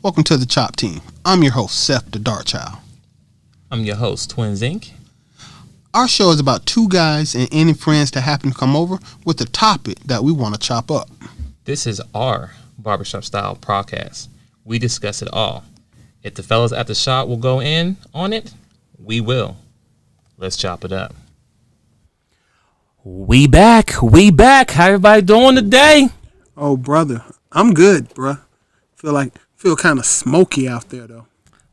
Welcome to the Chop Team. I'm your host, Seth the Dart Child. I'm your host, Twins Inc. Our show is about two guys and any friends that happen to come over with a topic that we want to chop up. This is our barbershop style podcast. We discuss it all. If the fellas at the shop will go in on it, we will. Let's chop it up. We back. How everybody doing today? Oh, brother, I'm good, bruh. Feel kind of smoky out there, though.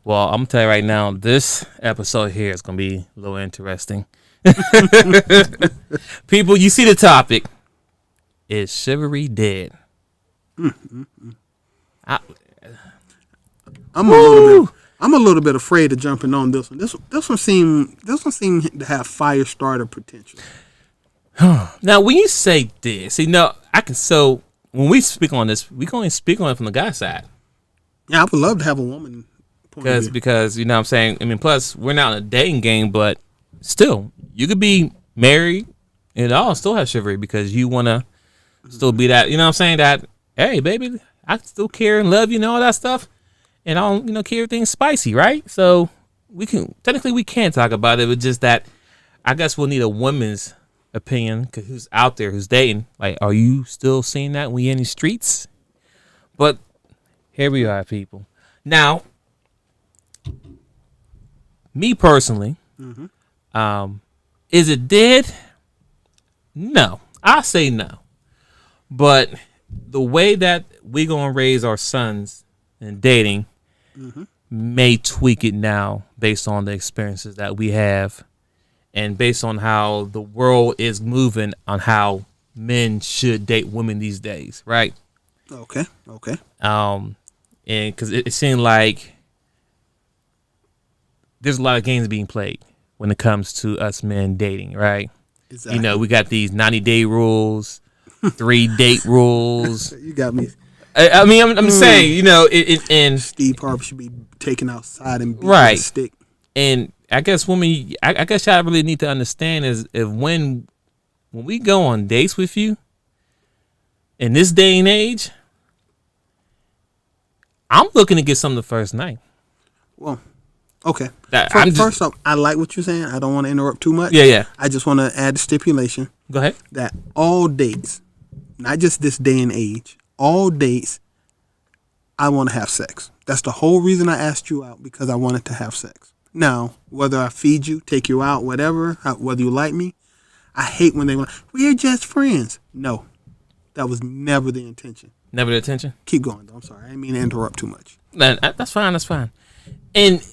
Well, I'm gonna tell you right now, this episode here is gonna be a little interesting. People, you see the topic. Is Chivalry Dead? I'm a little bit afraid of jumping on this one. This one seemed to have fire starter potential. Now, when you say this, so when we speak on this, we can only speak on it from the guy's side. Yeah, I would love to have a woman. Because you know what I'm saying? I mean, plus, we're not in a dating game, but still, you could be married and all still have chivalry because you want to still be that, you know what I'm saying? That, hey, baby, I still care and love you and all that stuff. And I don't, keep everything spicy, right? So we can talk about it, but just that I guess we'll need a woman's opinion because who's out there, who's dating. Like, are you still seeing that when you're in the streets? But here we are, people. Now, me personally, is it dead? No. I say no. But the way that we're going to raise our sons in dating may tweak it now based on the experiences that we have and based on how the world is moving on how men should date women these days, right? Okay. And because it seemed like there's a lot of games being played when it comes to us men dating, right? Exactly. We got these 90-day rules, 3-date rules. You got me. I mean, I'm just saying, and Steve Harvey should be taken outside and beat with right. a stick. And I guess women, I guess y'all really need to understand is if when we go on dates with you in this day and age, I'm looking to get something the first night. Well, okay. First off, I like what you're saying. I don't want to interrupt too much. Yeah. I just want to add a stipulation. Go ahead. That all dates, not just this day and age, all dates, I want to have sex. That's the whole reason I asked you out, because I wanted to have sex. Now, whether I feed you, take you out, whatever, whether you like me, I hate when they go, we're just friends. No, that was never the intention. Never the intention? Keep going, though. I'm sorry. I didn't mean to interrupt too much. That's fine. And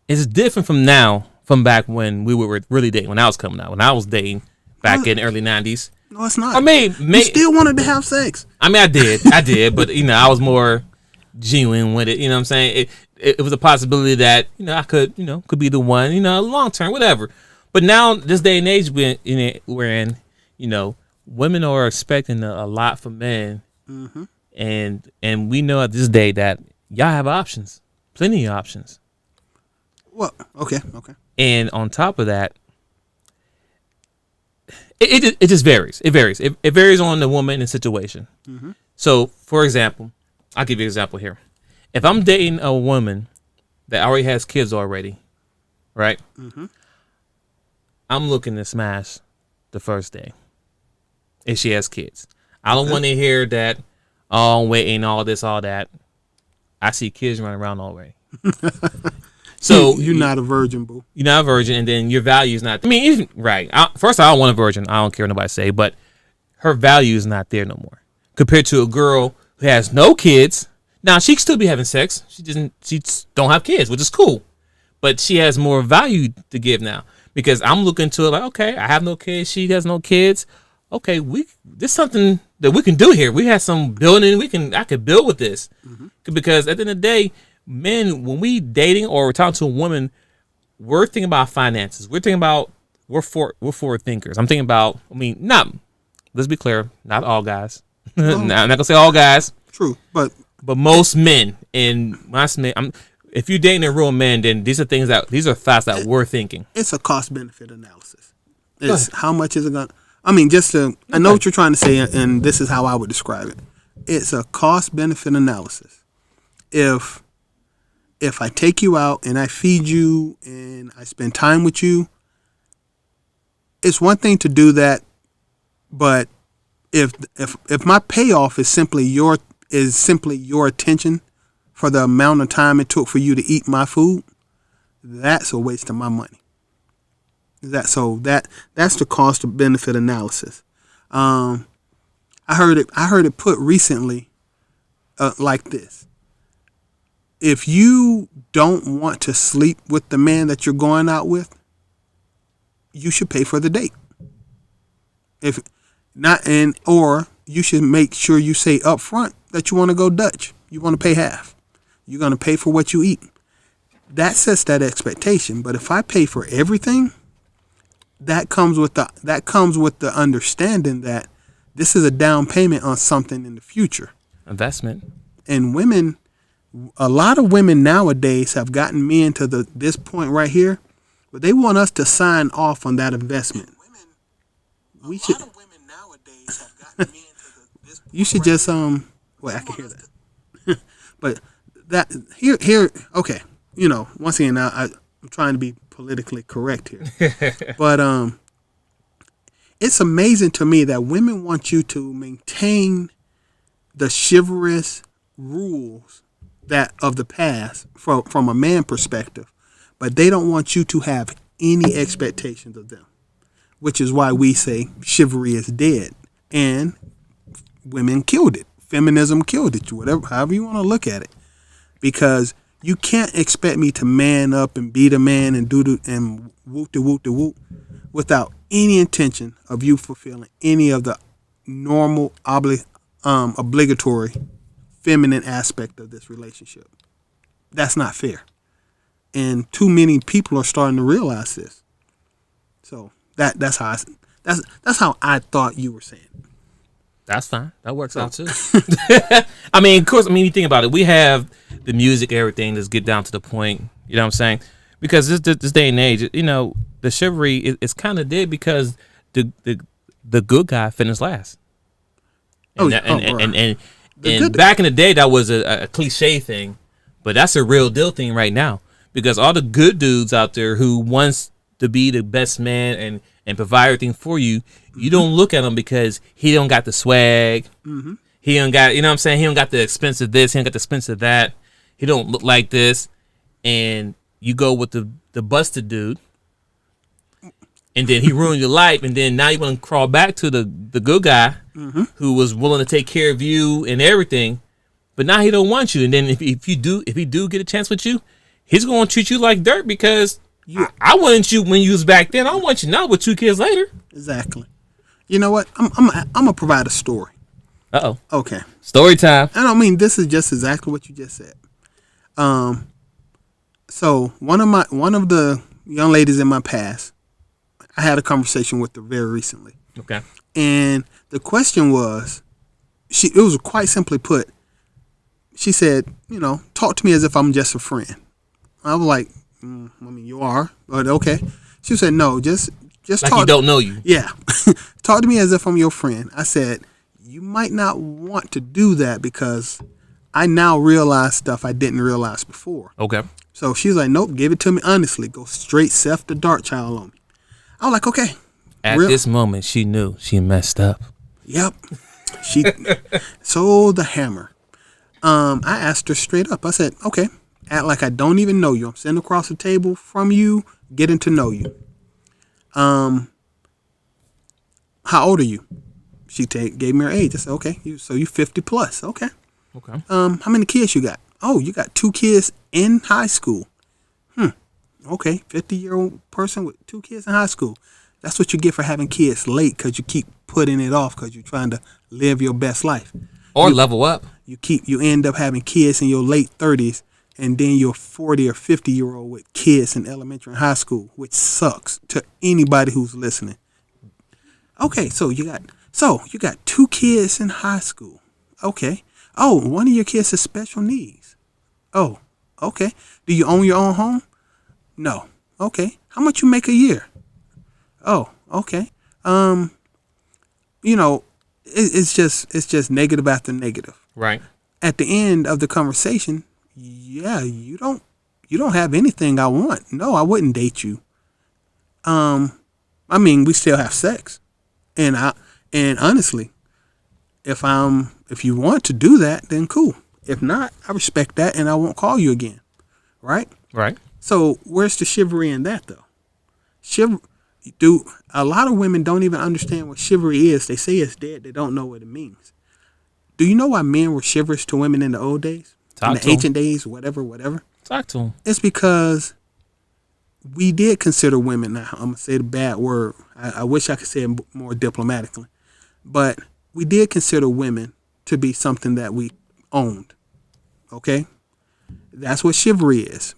it's different from back when we were really dating, when I was coming out, when I was dating back in the early 90s. No, it's not. I mean, you still wanted to have sex. I mean, I did, but, I was more genuine with it, you know what I'm saying? It was a possibility that, I could be the one, long term, whatever. But now, this day and age we're in, women are expecting a lot from men. Mm-hmm. And we know at this day that y'all have options, plenty of options. Well, okay. And on top of that, it just varies. It varies on the woman and situation. Mm-hmm. So, for example, I'll give you an example here. If I'm dating a woman that already has kids already, right? Mm-hmm. I'm looking to smash the first day if she has kids. I don't want to hear that, oh, I'm waiting, all this, all that. I see kids running around already. So you're not a virgin, boo. You're not a virgin, and then your value is not. I mean, right. First, I don't want a virgin. I don't care what nobody say, but her value is not there no more compared to a girl who has no kids. Now she can still be having sex. She don't have kids, which is cool, but she has more value to give now because I'm looking to it like, okay, I have no kids. She has no kids. Okay, there's something that we can do here. We have some building. I could build with this because at the end of the day, men, when we dating or we're talking to a woman, we're thinking about finances. We're forward thinkers. I'm thinking about. Let's be clear, not all guys. I'm not gonna say all guys. True, but most men. And most men, if you're dating a real man, then these are thoughts that we're thinking. It's a cost benefit analysis. It's how much is it gonna. I know what you're trying to say, and this is how I would describe it. It's a cost benefit analysis. if I take you out and I feed you and I spend time with you, it's one thing to do that, but if my payoff is simply your attention for the amount of time it took for you to eat my food, that's a waste of my money. That's the cost of benefit analysis. I heard it put recently like this: if you don't want to sleep with the man that you're going out with, you should pay for the date. If not, or you should make sure you say up front that you want to go Dutch. You want to pay half. You're going to pay for what you eat. That sets that expectation. But if I pay for everything, that comes with the understanding that this is a down payment on something in the future. Investment. And women, a lot of women nowadays have gotten men to this point right here, where they want us to sign off on that investment. We should. You should just well, I can hear that. But that here okay. Once again, I'm trying to be politically correct here. But it's amazing to me that women want you to maintain the chivalrous rules that of the past from a man perspective, but they don't want you to have any expectations of them, which is why we say chivalry is dead and women killed it. Feminism killed it, however you want to look at it, because you can't expect me to man up and be the man and and whoop without any intention of you fulfilling any of the normal obligatory feminine aspect of this relationship. That's not fair, and too many people are starting to realize this. So that's how I thought you were saying. That's fine. That works out too. I mean, of course. I mean, you think about it. We have the music, everything. Let's get down to the point. You know what I'm saying? Because this day and age, the chivalry is kind of dead because the good guy finished last. And back in the day, that was a cliche thing, but that's a real deal thing right now. Because all the good dudes out there who wants to be the best man and provide everything for you, you don't look at him because he don't got the swag. Mm-hmm. He don't got, you know what I'm saying? He don't got the expensive this. He don't got the expensive that. He don't look like this. And you go with the busted dude. And then he ruined your life. And then now you want to crawl back to the good guy who was willing to take care of you and everything. But now he don't want you. And then if he do get a chance with you, he's going to treat you like dirt because I wanted you when you was back then. I don't want you now with 2 kids later. Exactly. You know what? I'm gonna provide a story. Uh-oh. Okay. Story time. This is just exactly what you just said. So one of the young ladies in my past, I had a conversation with her very recently. Okay. And the question was, it was quite simply put. She said, talk to me as if I'm just a friend. I was like, you are, but okay. She said, no, just like talk. You don't know you. Yeah. Talk to me as if I'm your friend. I said, you might not want to do that because I now realize stuff I didn't realize before. Okay. So she's like, nope, give it to me honestly. Go straight Seth the Dark Child on me. I was like, okay. At this moment, she knew she messed up. Yep. She sold the hammer. I asked her straight up. I said, okay, act like I don't even know you. I'm sitting across the table from you, getting to know you. How old are you? She gave me her age. I said, okay, you 50 plus. Okay. Okay. How many kids you got? Oh, you got 2 kids in high school. Okay, 50-year-old person with 2 kids in high school. That's what you get for having kids late because you keep putting it off because you're trying to live your best life. Or level up. You end up having kids in your late 30s and then you're 40 or 50-year-old with kids in elementary and high school, which sucks to anybody who's listening. Okay, so you got 2 kids in high school. Okay. Oh, one of your kids has special needs. Oh, okay. Do you own your own home? No. Okay. How much you make a year? Oh, okay. It's just negative after negative. Right. At the end of the conversation, yeah, you don't have anything I want. No, I wouldn't date you. I mean, we still have sex, and honestly, if you want to do that, then cool. If not, I respect that, and I won't call you again. Right? Right. So where's the chivalry in that though? Do a lot of women don't even understand what chivalry is? They say it's dead. They don't know what it means. Do you know why men were chivalrous to women in the old days, in the ancient days, whatever? Talk to them. It's because we did consider women. Now I'm gonna say the bad word. I wish I could say it more diplomatically, but we did consider women to be something that we owned. Okay, that's what chivalry is.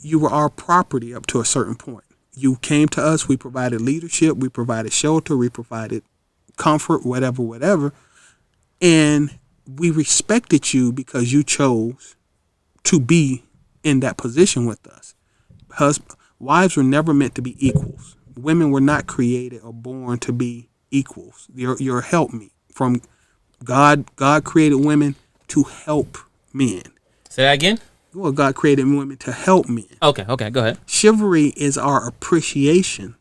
You were our property up to a certain point. You came to us. We provided leadership. We provided shelter. We provided comfort. Whatever. And we respected you because you chose to be in that position with us. Wives were never meant to be equals. Women were not created or born to be equals. You're a helpmeet from God. God created women to help men. Say that again? Well, God created women to help men. Okay, go ahead. Chivalry is our appreciation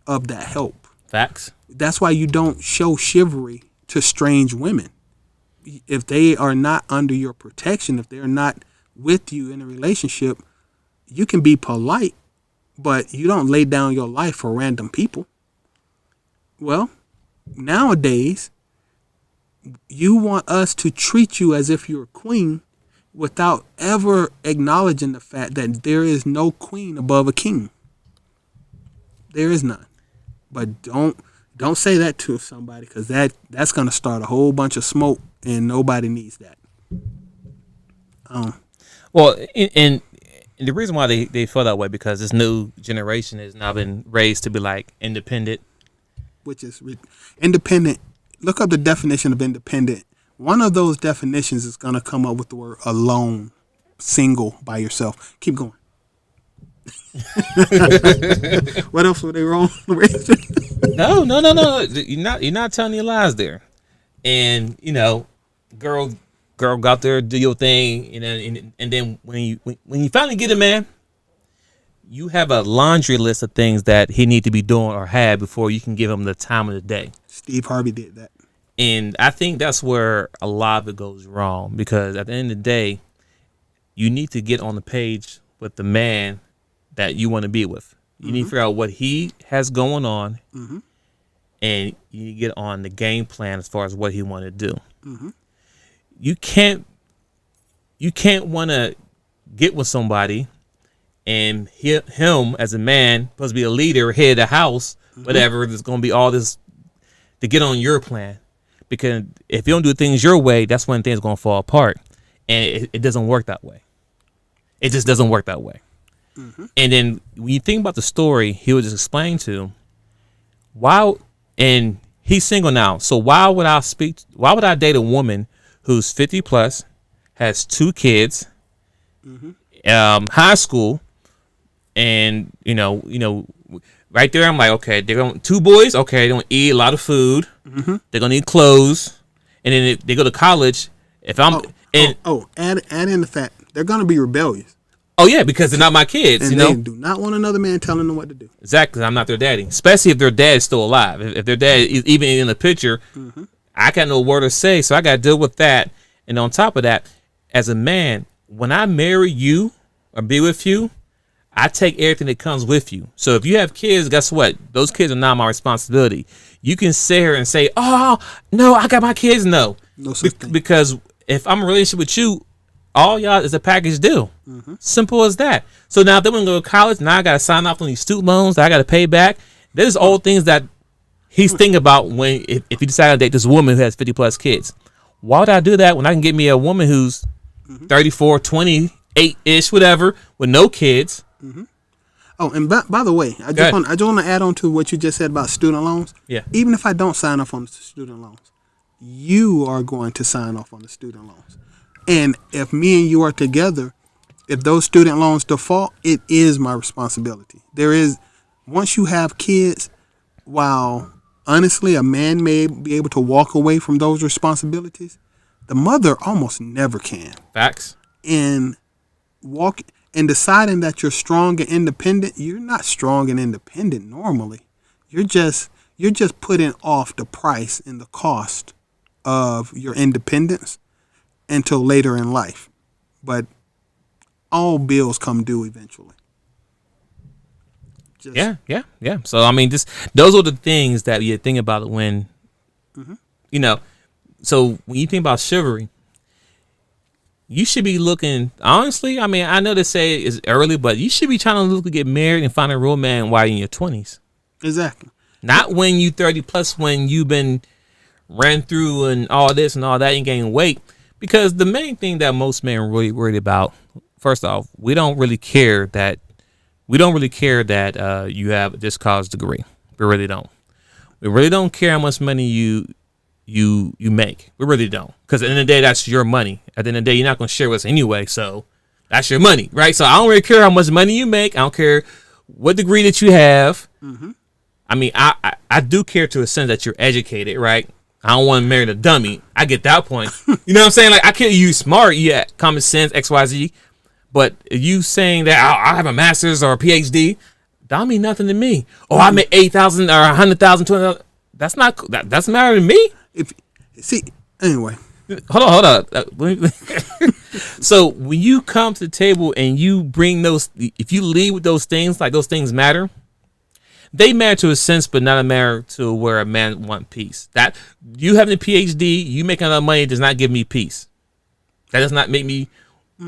of that help. Facts. That's why you don't show chivalry to strange women. If they are not under your protection, if they're not with you in a relationship, you can be polite, but you don't lay down your life for random people. Well, nowadays, you want us to treat you as if you're a queen without ever acknowledging the fact that there is no queen above a king. There is none. But don't say that to somebody, because that's going to start a whole bunch of smoke, and nobody needs that. Well, and the reason why they feel that way, because this new generation has now been raised to be like independent. Which is independent. Look up the definition of independent. One of those definitions is going to come up with the word alone, single, by yourself. Keep going. What else were they wrong? No. You're not telling your lies there. And girl go out there, do your thing, and then when you finally get a man, you have a laundry list of things that he need to be doing or have before you can give him the time of the day. Steve Harvey did that. And I think that's where a lot of it goes wrong, because at the end of the day, you need to get on the page with the man that you want to be with. You need to figure out what he has going on, and you need to get on the game plan as far as what he want to do. You can't want to get with somebody and him as a man supposed to be a leader, head of the house, whatever. There's going to be all this to get on your plan. Because if you don't do things your way, that's when things are going to fall apart. And it doesn't work that way. It just doesn't work that way. And then when you think about the story, he was just explaining to why, and he's single now. So why would I date a woman who's 50 plus, has 2 kids, high school, and right there, I'm like, okay, they're going 2 boys. Okay, they're gonna eat a lot of food. They're gonna need clothes, and then if they go to college. If I'm add in the fact they're gonna be rebellious. Oh yeah, because they're not my kids. And they do not want another man telling them what to do. Exactly, I'm not their daddy. Especially if their dad is still alive. If their dad is even in the picture, I got no word to say, so I got to deal with that. And on top of that, as a man, when I marry you or be with you, I take everything that comes with you. So if you have kids, guess what? Those kids are not my responsibility. You can sit here and say, "Oh no, I got my kids." No such thing. Because if I'm in a relationship with you, all y'all is a package deal. Simple as that. So now if they want to go to college, now I got to sign off on these student loans that I got to pay back. There's all things that he's thinking about when if he decides to date this woman who has 50 plus kids. Why would I do that when I can get me a woman who's 34, 28-ish, whatever, with no kids? Oh, and by the way, I just want to add on to what you just said about student loans. Yeah. Even if I don't sign off on the student loans, you are going to sign off on the student loans. And if me and you are together, if those student loans default, it is my responsibility. Once you have kids, while honestly a man may be able to walk away from those responsibilities, the mother almost never can. Facts. and walk and deciding that you're strong and independent. You're not strong and independent normally. You're just putting off the price and the cost of your independence until later in life. But all bills come due eventually. Yeah. So I mean, those are the things that you think about when, you know. So when you think about chivalry, you should be looking. Honestly, I mean, I know they say it's early, but you should be trying to look to get married and find a real man while you're in your 20s. Exactly. Not when you 30 plus, when you've been ran through and all this and all that and gain weight. Because the main thing that most men are really worried about, first off, we don't really care that you have a just college degree. We really don't. We really don't care how much money you make. We really don't. Because at the end of the day, that's your money. At the end of the day, you're not going to share with us anyway. So that's your money, right? So I don't really care how much money you make. I don't care what degree that you have. I mean, I do care to a sense that you're educated, right? I don't want to marry a dummy. I get that point. You know what I'm saying? Like, I care you smart, yeah, common sense, XYZ. But you saying that I have a master's or a PhD, that don't mean nothing to me. Oh, I make 8,000 or 100,000, 200,000. That's not that doesn't matter to me. Anyway. Hold on. So when you come to the table and you bring those, if you lead with those things, like those things matter, they matter to a sense, but not a matter to where a man want peace. That you having a PhD, you making enough money does not give me peace. That does not make me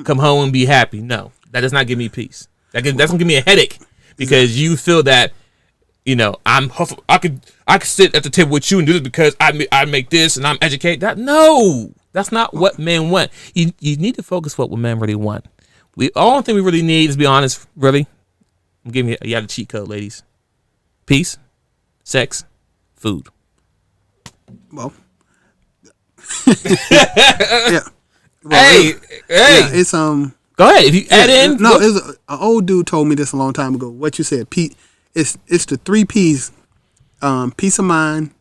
come home and be happy. No, that does not give me peace. That's gonna give me a headache because you feel that, you know, I could sit at the table with you and do this because I make this and I'm educated. That's not what men want. You need to focus what men really want. All thing we really need is, be honest, really. I'm giving you the cheat code, ladies. Peace, sex, food. Well, yeah. Well, hey, yeah, it's Go ahead. If you add in, no, an old dude told me this a long time ago. What you said, it's the 3 P's: peace of mind,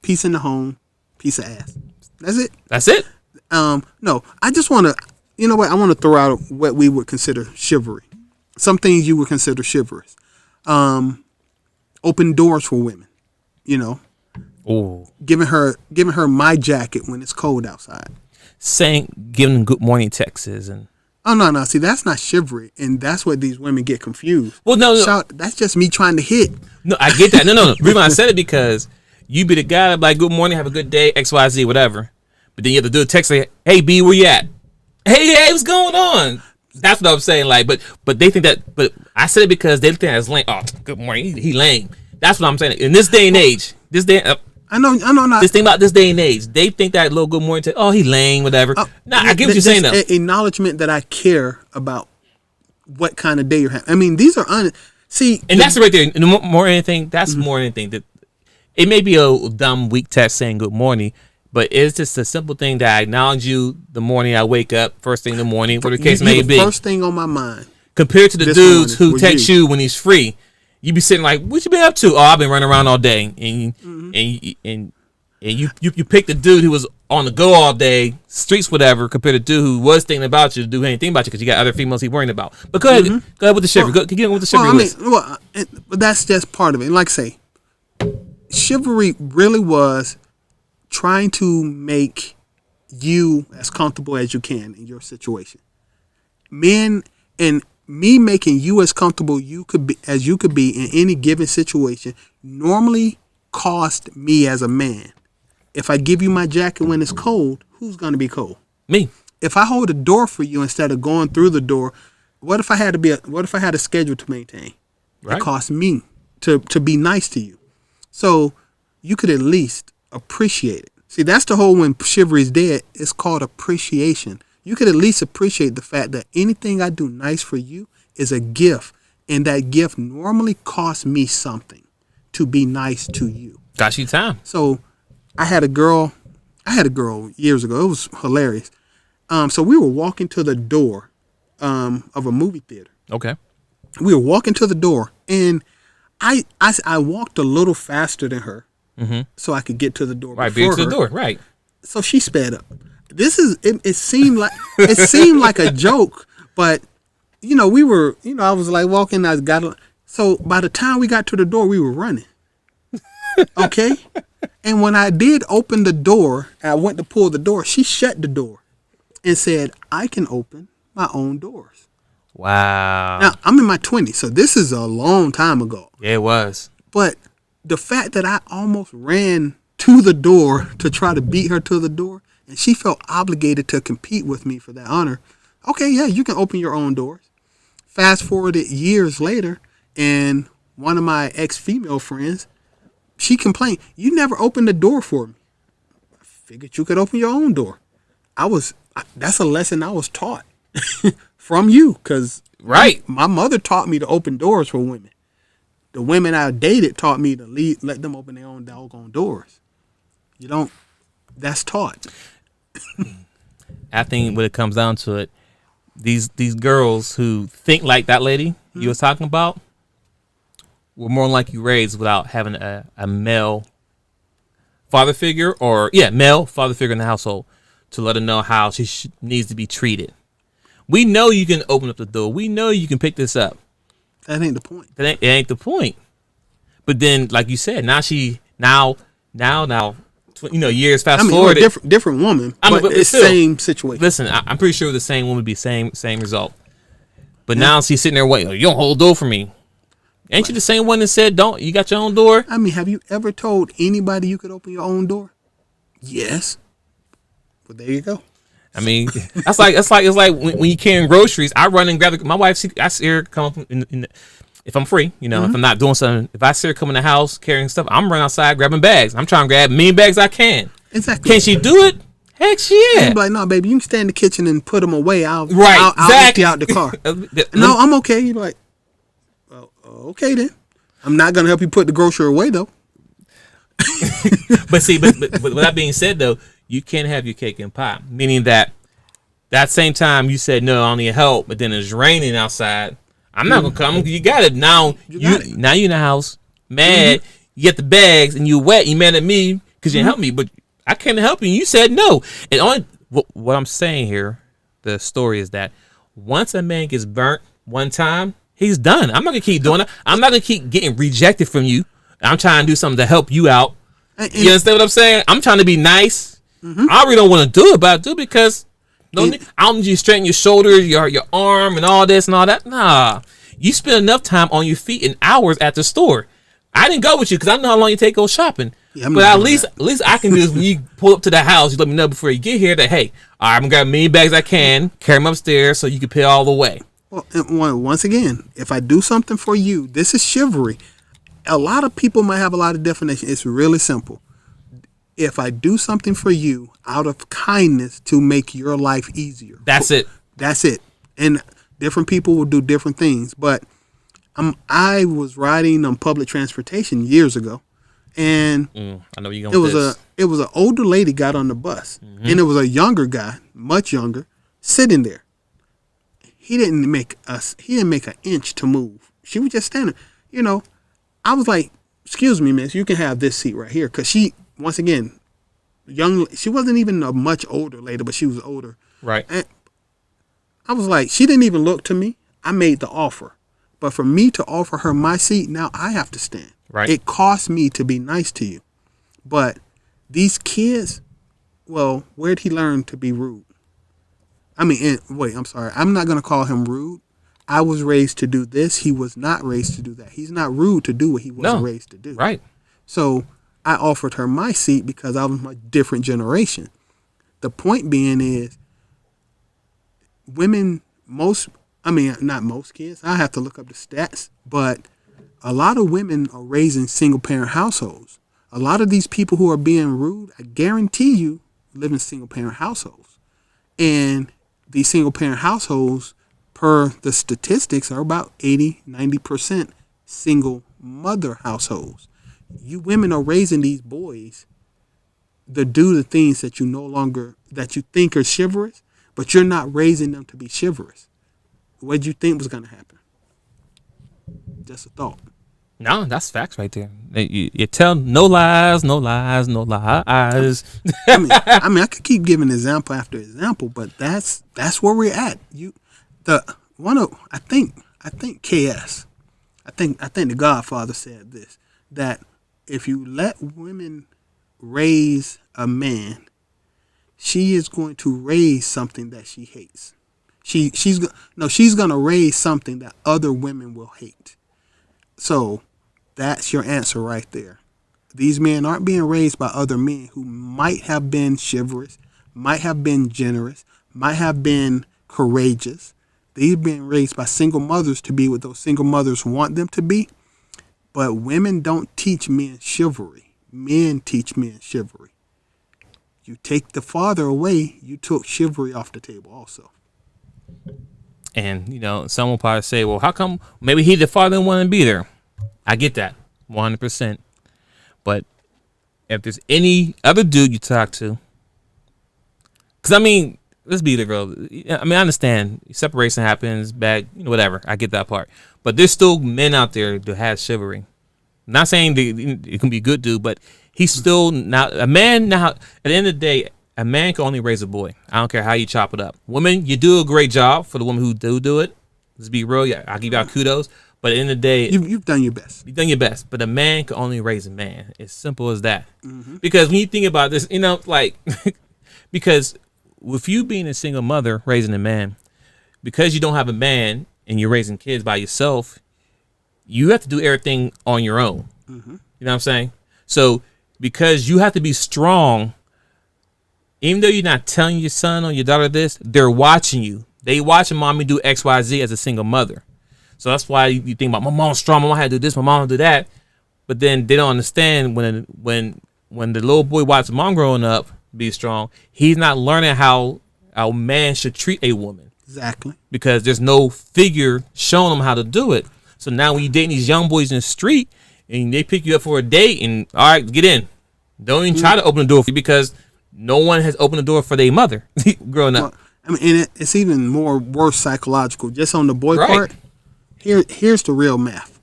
peace in the home, peace of ass. That's it. No, I just want to. You know what? I want to throw out what we would consider chivalry. Some things you would consider chivalrous. Open doors for women, you know. Ooh. Giving her my jacket when it's cold outside. Giving them good morning texts and. Oh no! See, that's not chivalry, and that's what these women get confused. Well, no. That's just me trying to hit. No, I get that. No. The reason I said it because you be the guy that like, good morning, have a good day, XYZ, whatever. But then you have to do a text like, hey B, where you at? Hey, what's going on? That's what I'm saying. Like, but they think that. But I said it because they think that's lame. Oh, good morning. He lame. That's what I'm saying. In this day and age, I know. Not this thing about this day and age. They think that little good morning. He lame, whatever. I get what you're saying though. Acknowledgement that I care about what kind of day you're having. I mean, these are see, and that's right there. More anything. That's more anything. That it may be a dumb weak text saying good morning. But it's just a simple thing that I acknowledge you the morning I wake up, first thing in the morning, whatever the case may be. First thing on my mind. Compared to the dudes who text you when he's free, you be sitting like, "What you been up to?" Oh, I've been running around all day, and you pick the dude who was on the go all day, streets, whatever, compared to the dude who was thinking about you to do anything about you because you got other females he's worrying about. But go ahead with the chivalry. Get with the chivalry list. But that's just part of it. And like I say, chivalry really was trying to make you as comfortable as you can in your situation. Men and me making you as comfortable as you could be in any given situation normally cost me as a man. If I give you my jacket when it's cold, who's going to be cold? Me. If I hold a door for you instead of going through the door, what if I had a schedule to maintain? Right. It costs me to be nice to you. So you could at least appreciate it. See, that's the whole when chivalry is dead, it's called appreciation. You could at least appreciate the fact that anything I do nice for you is a gift, and that gift normally costs me something to be nice to you. Got you time. So I had a girl years ago. It was hilarious. So we were walking to the door of a movie theater. Okay. We were walking to the door, and I walked a little faster than her. So I could get to the door right, before to her. the door, right. So she sped up. it seemed like a joke, but I was like walking. So by the time we got to the door, we were running. Okay, and when I did open the door, I went to pull the door. She shut the door and said, "I can open my own doors." Wow. Now I'm in my 20s, so this is a long time ago. Yeah, it was. But the fact that I almost ran to the door to try to beat her to the door, and she felt obligated to compete with me for that honor. Okay, yeah, you can open your own doors. Fast forwarded years later, and one of my ex-female friends, she complained, "You never opened the door for me." I figured you could open your own door. That's a lesson I was taught from you, because Right. my mother taught me to open doors for women. The women I dated taught me to let them open their own doggone doors. That's taught. I think when it comes down to it, these girls who think like that lady you was talking about were more likely raised without having a male father figure, male father figure in the household to let her know how she needs to be treated. We know you can open up the door. We know you can pick this up. That ain't the point. It ain't the point. But then, like you said, now years fast forward. Different woman, but it's still, same situation. Listen, I'm pretty sure the same woman would be same result. But now she's sitting there waiting. You don't hold the door for me. Ain't you the same one that said, "Don't you got your own door"? I mean, have you ever told anybody you could open your own door? Yes. Well, there you go. I mean, it's like when you carrying groceries. I run and grab my wife. I see her come up if I'm free, if I'm not doing something. If I see her come in the house carrying stuff, I'm running outside grabbing bags. I'm trying to grab many bags I can. Exactly. Can she do it? Heck, yeah. You'd be like, "No, baby, you can stay in the kitchen and put them away. I'll exactly. empty out the car." "No, I'm okay." You're like, "Well, okay then. I'm not gonna help you put the grocery away though." But see, but with that being said though, you can't have your cake and pie. Meaning that same time you said no, I don't need help, but then it's raining outside. I'm not gonna come. You got it now. Now you in the house, mad. You get the bags and you wet. You mad at me because you didn't help me, but I can't help you. And you said no. And only what I'm saying here, the story is that once a man gets burnt one time, he's done. I'm not gonna keep doing it. I'm not gonna keep getting rejected from you. I'm trying to do something to help you out. You understand what I'm saying? I'm trying to be nice. I really don't want to do it, but I do because I don't need you to straighten your shoulders, your arm, and all this and all that. Nah, you spend enough time on your feet and hours at the store. I didn't go with you because I know how long you take to go shopping. Yeah, but at least I can do this when you pull up to the house. You let me know before you get here that, hey, all right, I'm gonna grab many bags I can, carry them upstairs so you can pay all the way. Well, once again, if I do something for you, this is chivalry. A lot of people might have a lot of definition. It's really simple. If I do something for you out of kindness to make your life easier. That's it. That's it. And different people will do different things. But I was riding on public transportation years ago, and I know you're going it was an older lady got on the bus, and it was a younger guy, much younger, sitting there. He didn't make an inch to move. She was just standing. I was like, "Excuse me, miss, you can have this seat right here," because she. Once again, she wasn't even a much older lady, but she was older. Right. And I was like, she didn't even look to me. I made the offer. But for me to offer her my seat, now I have to stand. Right. It cost me to be nice to you. But these kids, well, where'd he learn to be rude? I'm sorry. I'm not going to call him rude. I was raised to do this. He was not raised to do that. He's not rude to do what he wasn't raised to do. Right. So I offered her my seat because I was a different generation. The point being is, not most kids, I have to look up the stats, but a lot of women are raised in single parent households. A lot of these people who are being rude, I guarantee you, live in single parent households. And these single parent households, per the statistics, are about 80-90% single mother households. You women are raising these boys to do the things that you think are chivalrous, but you're not raising them to be chivalrous. What did you think was going to happen? Just a thought. No, that's facts right there. You tell no lies, no lies, no lies. I could keep giving example after example, but that's where we're at. I think KS. I think the Godfather said this, that if you let women raise a man, she is going to raise something that she hates. She's going to raise something that other women will hate. So that's your answer right there. These men aren't being raised by other men who might have been chivalrous, might have been generous, might have been courageous. These are being raised by single mothers to be what those single mothers want them to be. But women don't teach men chivalry. Men teach men chivalry. You take the father away, you took chivalry off the table also. And, some will probably say, well, how come maybe he, the father, didn't want to be there? I get that, 100%. But if there's any other dude you talk to, because, let's be real. I understand separation happens, bad, whatever. I get that part. But there's still men out there that have chivalry. I'm not saying that it can be a good dude, but he's still not a man. Now, at the end of the day, a man can only raise a boy. I don't care how you chop it up. Women, you do a great job for the women who do it. Let's be real. Yeah, I'll give y'all kudos. But at the end of the day, you've done your best. You've done your best. But a man can only raise a man. It's simple as that. Mm-hmm. Because when you think about this, because with you being a single mother raising a man, because you don't have a man and you're raising kids by yourself, you have to do everything on your own. Mm-hmm. You know what I'm saying? So because you have to be strong, even though you're not telling your son or your daughter this, they're watching you. They watching mommy do X, Y, Z as a single mother. So that's why you think about my mom's strong, my mom had to do this, my mom had to do that. But then they don't understand when the little boy watches mom growing up be strong, he's not learning how a man should treat a woman. Exactly. Because there's no figure showing them how to do it. So now when you're dating these young boys in the street and they pick you up for a date and, all right, get in. Don't even try to open the door for you because no one has opened the door for their mother growing up. Well, and it's even worse psychological. Just on the boy part, here's the real math.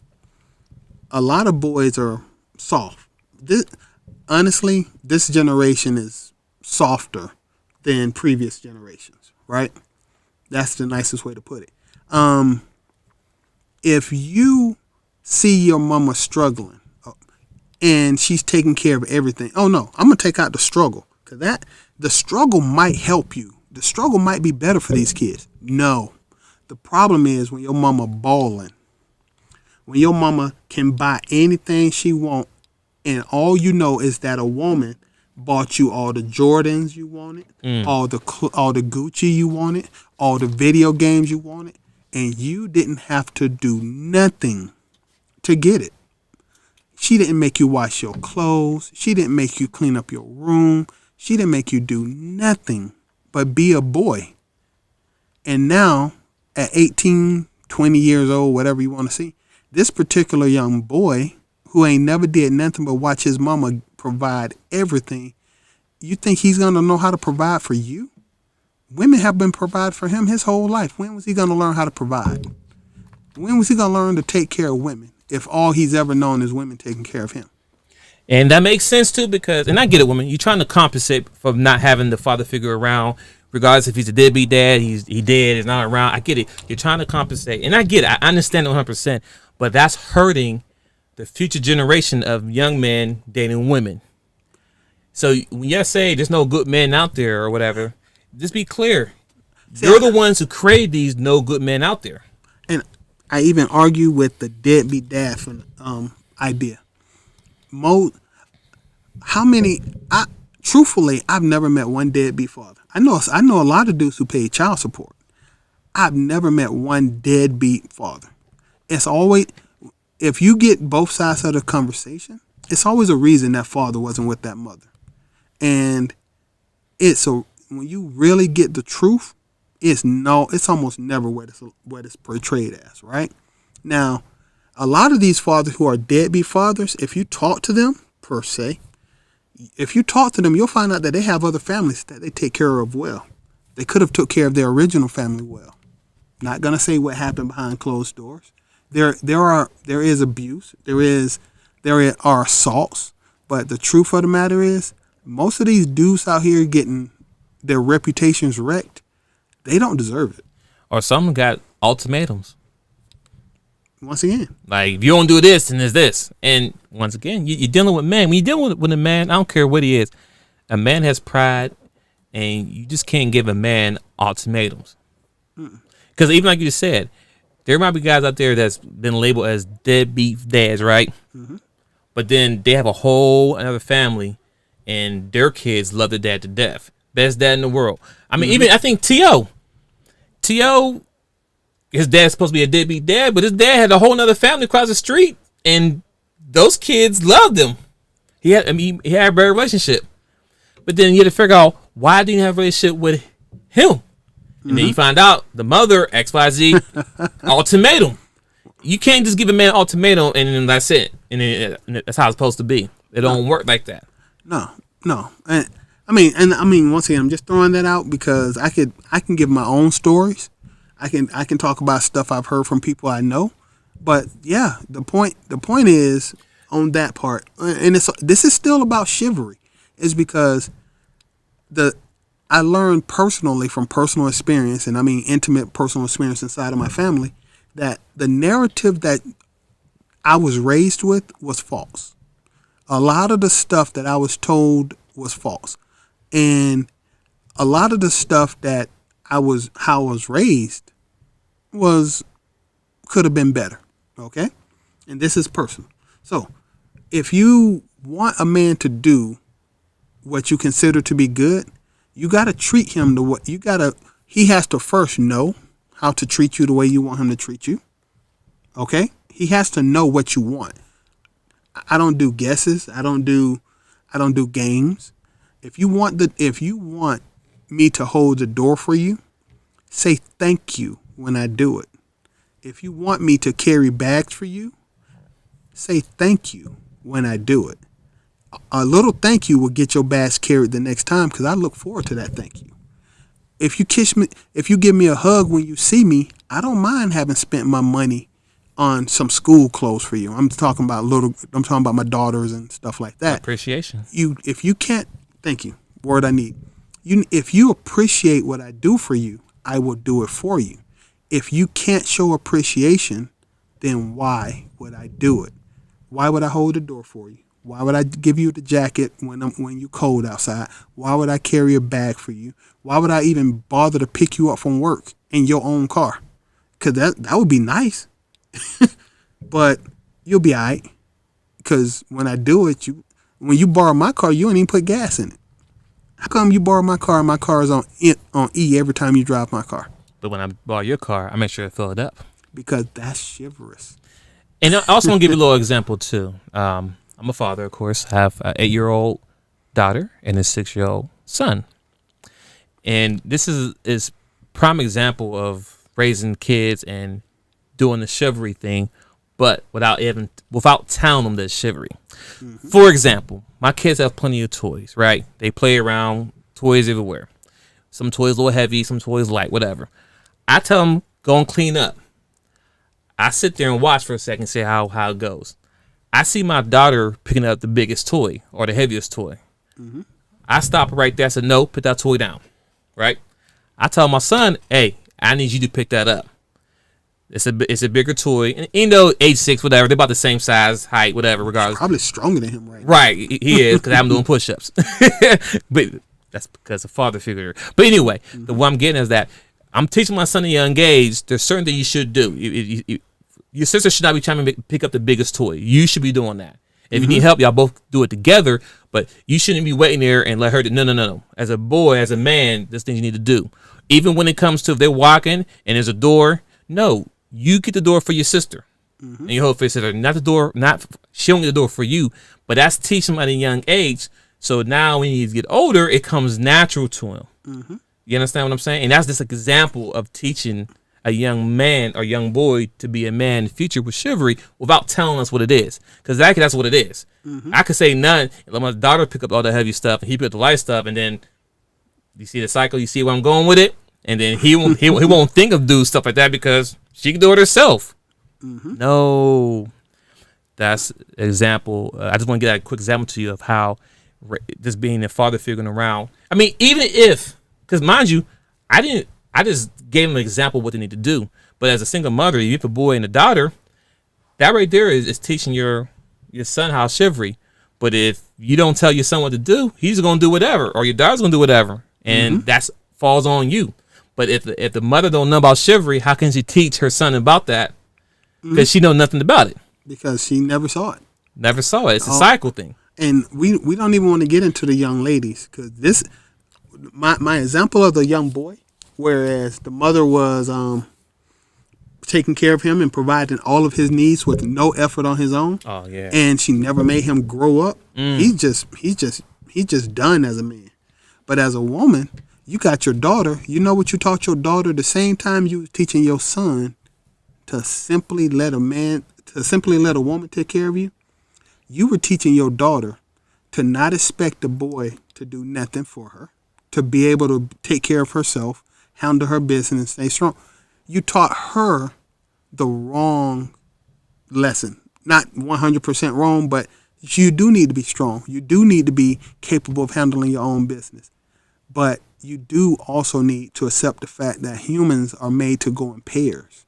A lot of boys are soft. Honestly, this generation is softer than previous generations, right? That's the nicest way to put it. If you see your mama struggling and she's taking care of everything, oh no, I'm going to take out the struggle. Because the struggle might help you. The struggle might be better for these kids. No. The problem is when your mama balling. When your mama can buy anything she want, and all you know is that a woman bought you all the Jordans you wanted, all the Gucci you wanted, all the video games you wanted, and you didn't have to do nothing to get it. She didn't make you wash your clothes. She didn't make you clean up your room. She didn't make you do nothing but be a boy. And now, at 18, 20 years old, whatever you want to see, this particular young boy who ain't never did nothing but watch his mama provide everything, you think he's going to know how to provide for you? Women have been provided for him his whole life. When was he going to learn how to provide? When was he going to learn to take care of women if all he's ever known is women taking care of him? And that makes sense, too, because, and I get it, woman, you're trying to compensate for not having the father figure around, regardless if he's a deadbeat dad, he dead, he's not around. I get it. You're trying to compensate. And I get it. I understand it 100%. But that's hurting the future generation of young men dating women. So when you say there's no good men out there or whatever, just be clear. You're the ones who create these no good men out there. And I even argue with the deadbeat dad from idea. Truthfully, I've never met one deadbeat father. I know a lot of dudes who pay child support. I've never met one deadbeat father. It's always, if you get both sides of the conversation, it's always a reason that father wasn't with that mother. And when you really get the truth, it's almost never what it's portrayed as, right? Now, a lot of these fathers who are deadbeat fathers, if you talk to them, per se, if you talk to them, you'll find out that they have other families that they take care of well. They could have took care of their original family well. Not going to say what happened behind closed doors. There is abuse. There are assaults. But the truth of the matter is, most of these dudes out here getting their reputations wrecked, they don't deserve it. Or some got ultimatums. Once again, Like, if you don't do this, then there's this. And once again, you're dealing with men. When you're dealing with a man, I don't care what he is, a man has pride, and you just can't give a man ultimatums. Because even like you just said, there might be guys out there that's been labeled as deadbeat dads, right? Mm-hmm. But then they have a whole another family, and their kids love their dad to death. Best dad in the world. I mean, even I think T.O., his dad's supposed to be a deadbeat dad, but his dad had a whole nother family across the street, and those kids loved him. He had a better relationship. But then you had to figure out, why didn't he have a relationship with him? And then you find out the mother, XYZ, ultimatum. You can't just give a man an ultimatum and then that's it. And then that's how it's supposed to be. It don't work like that. No. And I mean, once again, I'm just throwing that out because I can give my own stories. I can talk about stuff I've heard from people I know. But yeah, the point is on that part, and this is still about chivalry, is because I learned personally from personal experience, and I mean intimate personal experience inside of my family, that the narrative that I was raised with was false. A lot of the stuff that I was told was false. And a lot of the stuff that how I was raised could have been better. Okay? And this is personal. So, if you want a man to do what you consider to be good, you got to treat him he has to first know how to treat you the way you want him to treat you. Okay? He has to know what you want. I don't do guesses. I don't do games. If you want me to hold the door for you, say thank you when I do it. If you want me to carry bags for you, say thank you when I do it. A little thank you will get your bags carried the next time because I look forward to that thank you. If you kiss me, if you give me a hug when you see me, I don't mind having spent my money on some school clothes for you. I'm talking about my daughters and stuff like that. Appreciation. If you can't, thank you, word I need. If you appreciate what I do for you, I will do it for you. If you can't show appreciation, then why would I do it? Why would I hold the door for you? Why would I give you the jacket when you cold outside? Why would I carry a bag for you? Why would I even bother to pick you up from work in your own car? Because that would be nice. But you'll be all right. Because when I do it, when you borrow my car, you don't even put gas in it. How come you borrow my car and my car is on E every time you drive my car? But when I borrow your car, I make sure to fill it up. Because that's chivalrous. And I also want to give you a little example, too. I'm a father, of course. I have an 8-year-old daughter and a 6-year-old son. And this is prime example of raising kids and doing the chivalry thing, but without telling them that it's chivalry. Mm-hmm. For example, my kids have plenty of toys, right? They play around, toys everywhere. Some toys a little heavy, some toys light, whatever. I tell them, go and clean up. I sit there and watch for a second, see how it goes. I see my daughter picking up the biggest toy or the heaviest toy. Mm-hmm. I stop right there. I said, no, put that toy down. Right? I tell my son, hey, I need you to pick that up. It's a bigger toy. And you know, age 6, whatever. They're about the same size, height, whatever, regardless. He's probably stronger than him right now. Right. He is, because I'm doing push-ups. But that's because of father figure. But anyway, what I'm getting is that I'm teaching my son at a young age, there's certain things you should do. Your sister should not be trying to pick up the biggest toy. You should be doing that. If you need help, y'all both do it together, but you shouldn't be waiting there and let her do, no. As a boy, as a man, there's things you need to do. Even when it comes to if they're walking and there's a door, no, you get the door for your sister. And your whole face is not the door, she don't get the door for you, but that's teaching them at a young age. So now when he get older, it comes natural to him. Mm-hmm. You understand what I'm saying? And that's just an example of teaching a young man or young boy to be a man in the future with chivalry without telling us what it is. Because that's what it is. Mm-hmm. I could say none, let my daughter pick up all the heavy stuff and he pick up the light stuff, and then you see the cycle, you see where I'm going with it, and then he won't think of doing stuff like that because she can do it herself. No. That's an example. I just want to get a quick example to you of how just being a father figuring around. I mean, even if, because mind you, I just gave them an example of what they need to do. But as a single mother, you have a boy and a daughter, that right there is teaching your son how chivalry. But if you don't tell your son what to do, he's going to do whatever, or your daughter's going to do whatever. And that's falls on you. But if the mother don't know about chivalry, how can she teach her son about that? Because she know nothing about it. Because she never saw it. Never saw it. It's a cycle thing. And we don't even want to get into the young ladies, because my example of the young boy, whereas the mother was taking care of him and providing all of his needs with no effort on his own. Oh yeah. And she never made him grow up. He's just done as a man. But as a woman, you got your daughter. You know what you taught your daughter the same time you was teaching your son to simply let a woman take care of you. You were teaching your daughter to not expect the boy to do nothing for her, to be able to take care of herself, handle her business, and stay strong. You taught her the wrong lesson. Not 100% wrong, but you do need to be strong. You do need to be capable of handling your own business. But you do also need to accept the fact that humans are made to go in pairs.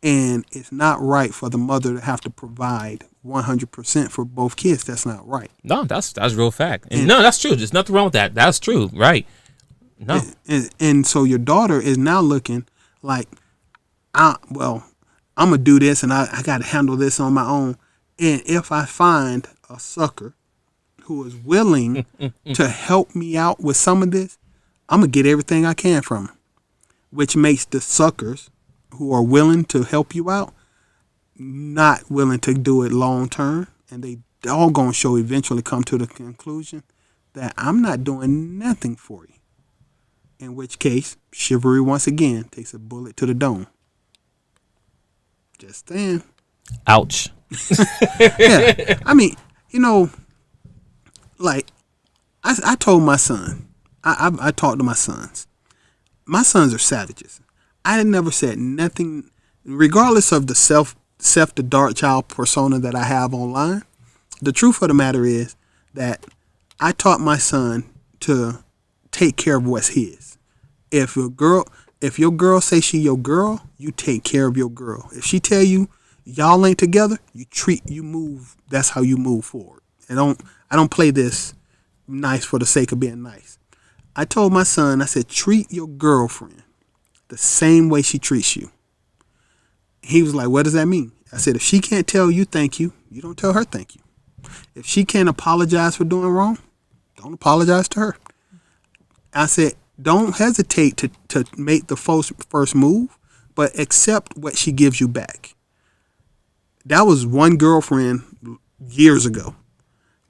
And it's not right for the mother to have to provide 100% for both kids. That's not right. No, that's real fact. And no, that's true. There's nothing wrong with that. That's true. Right. No. And so your daughter is now looking like, I'm going to do this and I got to handle this on my own. And if I find a sucker who is willing to help me out with some of this, I'm going to get everything I can from him, which makes the suckers who are willing to help you out not willing to do it long term. And they all going to eventually come to the conclusion that I'm not doing nothing for you. In which case, chivalry once again takes a bullet to the dome. Just saying. Ouch. Yeah. I mean, like I told my son, I talked to my sons. My sons are savages. I never said nothing, regardless of the dark child persona that I have online. The truth of the matter is that I taught my son to take care of what's his. If your girl say she your girl, you take care of your girl. If she tell you y'all ain't together, you move. That's how you move forward. I don't play this nice for the sake of being nice. I told my son, I said, treat your girlfriend the same way she treats you. He was like, what does that mean? I said, if she can't tell you thank you, you don't tell her thank you. If she can't apologize for doing wrong, don't apologize to her. I said, don't hesitate to make the first move, but accept what she gives you back. That was one girlfriend years ago.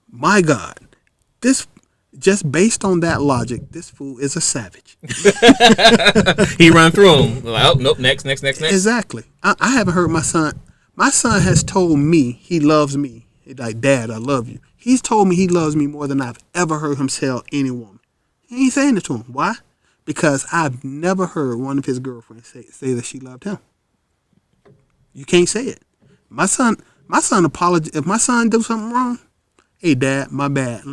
My God, just based on that logic, this fool is a savage. He run through them. Like, oh, nope, next. Exactly. I haven't heard my son. My son has told me he loves me. He's like, Dad, I love you. He's told me he loves me more than I've ever heard him tell any woman. He ain't saying it to him. Why? Because I've never heard one of his girlfriends say that she loved him. You can't say it. My son apologizes. If my son do something wrong, hey, Dad, my bad.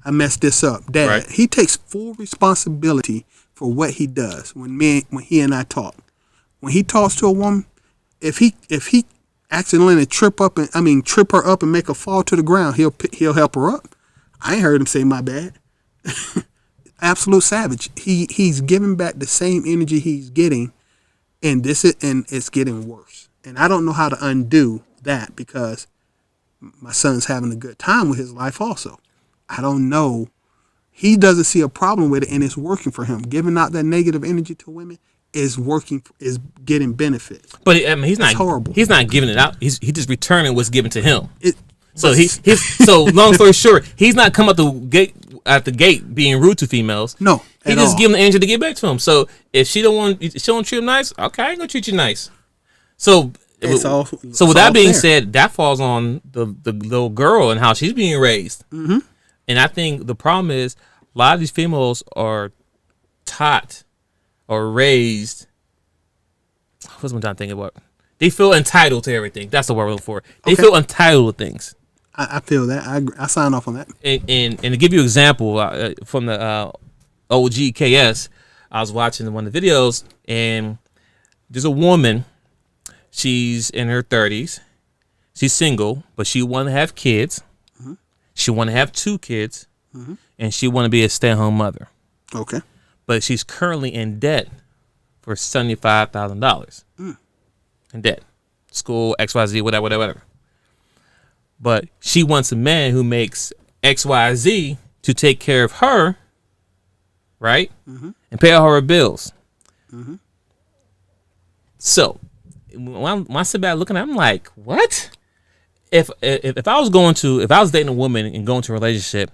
I messed this up. Dad, right. He takes full responsibility for what he does when he and I talk. When he talks to a woman, if he accidentally trip her up and make her fall to the ground, he'll help her up. I ain't heard him say my bad. Absolute savage. He's giving back the same energy he's getting, and it's getting worse. And I don't know how to undo that, because my son's having a good time with his life also. I don't know. He doesn't see a problem with it, and it's working for him. Giving out that negative energy to women is working, is getting benefits. But I mean, it's horrible. He's not giving it out. He's just returning what's given to him. So long story short, he's not coming at the gate being rude to females. No, he just giving the energy to get back to him. So if she don't treat him nice, okay, I ain't gonna treat you nice. So with that being said, that falls on the little girl and how she's being raised. Mm-hmm. And I think the problem is a lot of these females are taught or raised. What's my time thinking about? They feel entitled to everything. That's the word I'm looking for. They Okay. feel entitled to things. I feel that. I agree. I sign off on that. And to give you an example from the OG KS, I was watching one of the videos, and there's a woman. She's in her 30s. She's single, but she want to have kids. Mm-hmm. She want to have 2 kids, and she want to be a stay-at-home mother. Okay. But she's currently in debt for $75,000 in debt. School, XYZ, whatever. But she wants a man who makes XYZ to take care of her, right? And pay all her bills. So when I sit back looking at it, I'm like, what? If I was dating a woman and going to a relationship,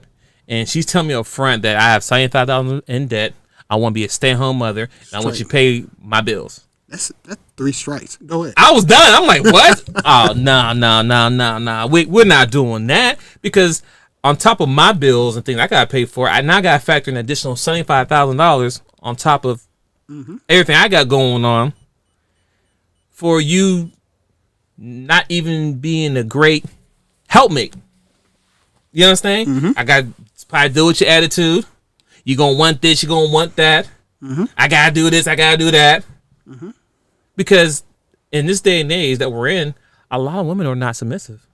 and she's telling me up front that I have $75,000 in debt, I want to be a stay-at-home mother, and I want you to pay my bills. That's 3 strikes. Go ahead. I was done. I'm like, what? Oh, no. We're not doing that, because on top of my bills and things I got to pay for, I now got to factor an additional $75,000 on top of everything I got going on for you not even being a great helpmate. You understand? I got to probably deal with your attitude. You're going to want this, you're going to want that. I got to do this, I got to do that. Because in this day and age that we're in, a lot of women are not submissive.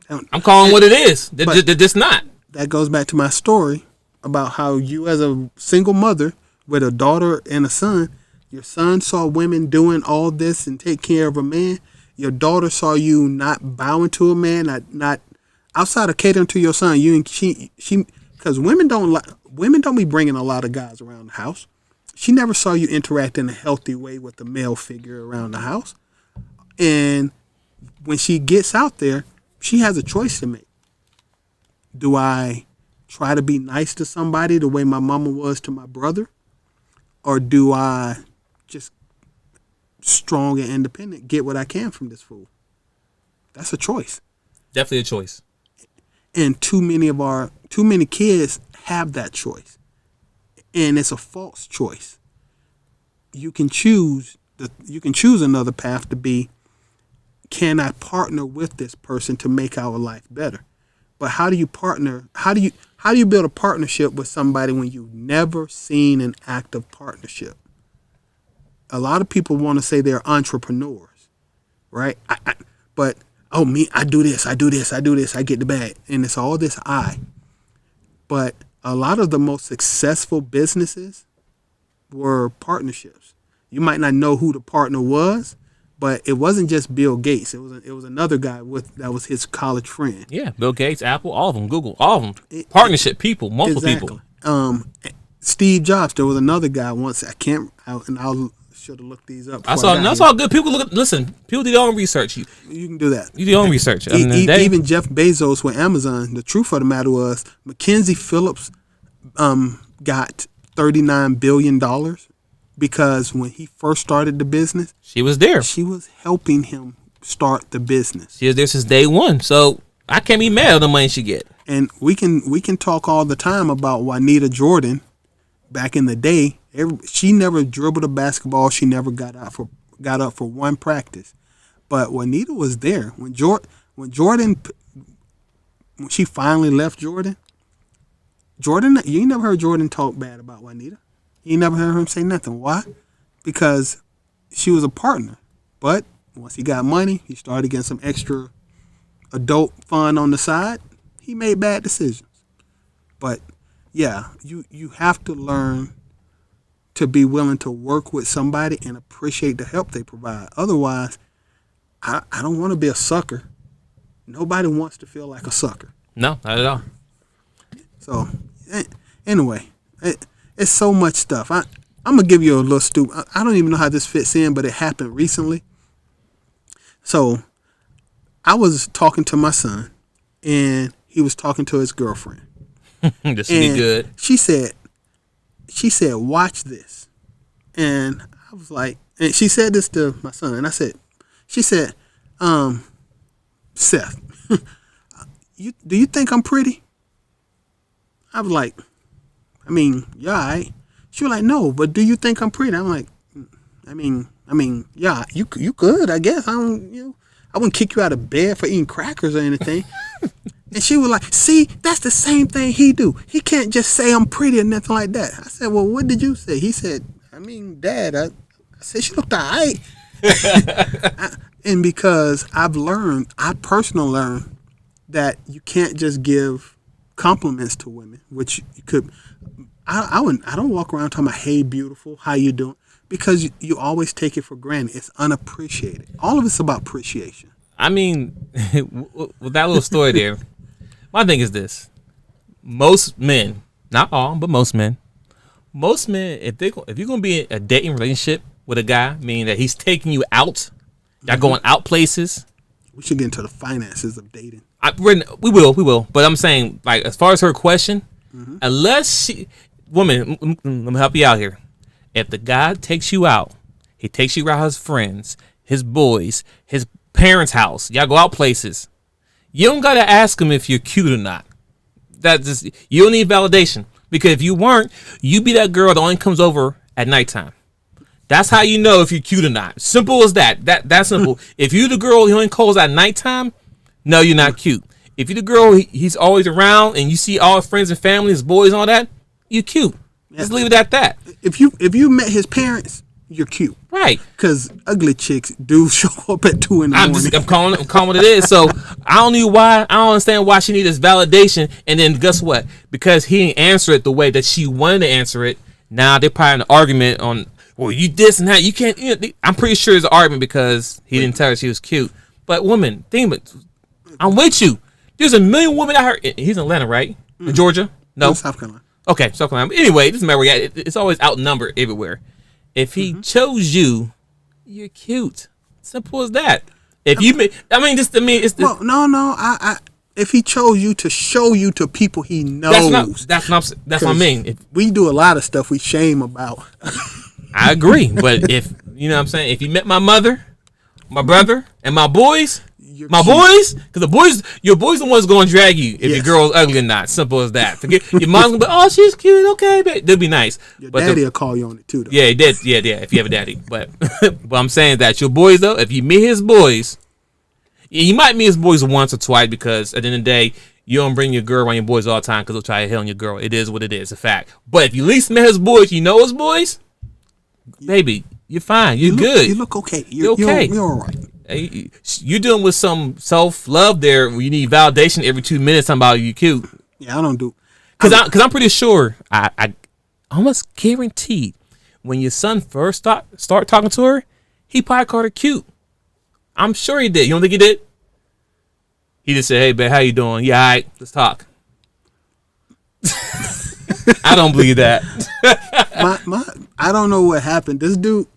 I'm calling what it is. They're just not. That goes back to my story about how you, as a single mother with a daughter and a son, your son saw women doing all this and take care of a man. Your daughter saw you not bowing to a man, not outside of catering to your son. You and she because women don't be bringing a lot of guys around the house. She never saw you interact in a healthy way with the male figure around the house. And when she gets out there, she has a choice to make. Do I try to be nice to somebody the way my mama was to my brother? Or do I just strong and independent, get what I can from this fool? That's a choice. Definitely a choice. And too many kids have that choice. And it's a false choice. You can choose another path to be, can I partner with this person to make our life better? But how do you partner? How do you build a partnership with somebody when you've never seen an active partnership? A lot of people want to say they're entrepreneurs, right? But I do this, I get the bag, and it's all this I. But a lot of the most successful businesses were partnerships. You might not know who the partner was, but it wasn't just Bill Gates. It was another guy that was his college friend. Yeah, Bill Gates, Apple, all of them, Google, all of them. Partnership people, multiple people. Steve Jobs, there was another guy once. I should have looked these up. That's all good. People listen. People do their own research. You can do that. You do your own research. Even Jeff Bezos with Amazon. The truth of the matter was, Mackenzie Phillips got $39 billion because when he first started the business, she was there. She was helping him start the business. She was there since day one. So I can't be mad at the money she get. And we can talk all the time about Juanita Jordan. Back in the day, she never dribbled a basketball. She never got up for one practice. But Juanita was there when she finally left Jordan. You never heard Jordan talk bad about Juanita. You never heard him say nothing. Why? Because she was a partner. But once he got money, he started getting some extra adult fun on the side. He made bad decisions. But yeah, you have to learn to be willing to work with somebody and appreciate the help they provide. Otherwise, I don't want to be a sucker. Nobody wants to feel like a sucker. No, not at all. So, anyway, it's so much stuff. I'm going to give you a little stupid. I don't even know how this fits in, but it happened recently. So, I was talking to my son, and he was talking to his girlfriend. This would be good. She said, watch this. And I was like, and she said this to my son, and she said, Seth, do you think I'm pretty? I was like, yeah, all right. She was like, no, but do you think I'm pretty? I'm like, I I mean, yeah, you could, I guess. I wouldn't kick you out of bed for eating crackers or anything. And she was like, see, that's the same thing he do. He can't just say I'm pretty or nothing like that. I said, well, what did you say? He said, I mean, Dad, I said she looked all right. And because I personally learned that you can't just give compliments to women, which you could. I don't walk around talking about, hey, beautiful, how you doing? Because you always take it for granted. It's unappreciated. All of it's about appreciation. I mean, with that little story there, my thing is this. Most men, not all, but most men, if you're going to be in a dating relationship with a guy, meaning that he's taking you out, y'all going out places. We should get into the finances of dating. We will. But I'm saying, like, as far as her question, unless woman, let me help you out here. If the guy takes you out, he takes you around his friends, his boys, his parents' house, y'all go out places, you don't got to ask him if you're cute or not. You don't need validation. Because if you weren't, you be that girl that only comes over at nighttime. That's how you know if you're cute or not. Simple as that. That's simple. If you're the girl he only calls at nighttime, no, you're not cute. If you're the girl he's always around and you see all his friends and family, his boys, and all that, you're cute. Just leave it at that. If you met his parents, you're cute. Right. Because ugly chicks do show up at 2 in the morning. I'm calling what it is. So I don't understand why she needs this validation. And then guess what? Because he didn't answer it the way that she wanted to answer it. Now they're probably in an argument on, well, you this and that. You can't. I'm pretty sure it's an argument because he didn't tell her she was cute. But woman, I'm with you. There's a million women out here. He's in Atlanta, right? In Georgia? No. South Carolina. Okay, South Carolina. Anyway, it doesn't matter where you're at. It's always outnumbered everywhere. If he chose you, you're cute. Simple as that. If you, it's well, no. If he chose you to show you to people he knows, that's what I mean. We do a lot of stuff we shame about. I agree, but if you know what I'm saying, if you met my mother, my brother, and my boys. Boys, because your boys the ones going to drag you if your girl's ugly or not. Simple as that. Forget your mom's gonna be, oh, she's cute, okay, babe. They'll be nice. Your daddy will call you on it too, though. Yeah, he did. Yeah. If you have a daddy, but I'm saying that your boys though, if you meet his boys, you might meet his boys once or twice because at the end of the day, you don't bring your girl around your boys all the time because they'll try to hit on your girl. It is what it is, a fact. But if you at least met his boys, you know his boys, baby, you're fine. You're good. You look okay. You're okay. You're all right. You're dealing with some self-love there where you need validation every 2 minutes. Talking about you cute. Yeah, I don't do. Because I'm pretty sure, I almost guaranteed when your son first start talking to her, he probably called her cute. I'm sure he did. You don't think he did? He just said, hey, babe, how you doing? Yeah, all right, let's talk. I don't believe that. I don't know what happened. This dude,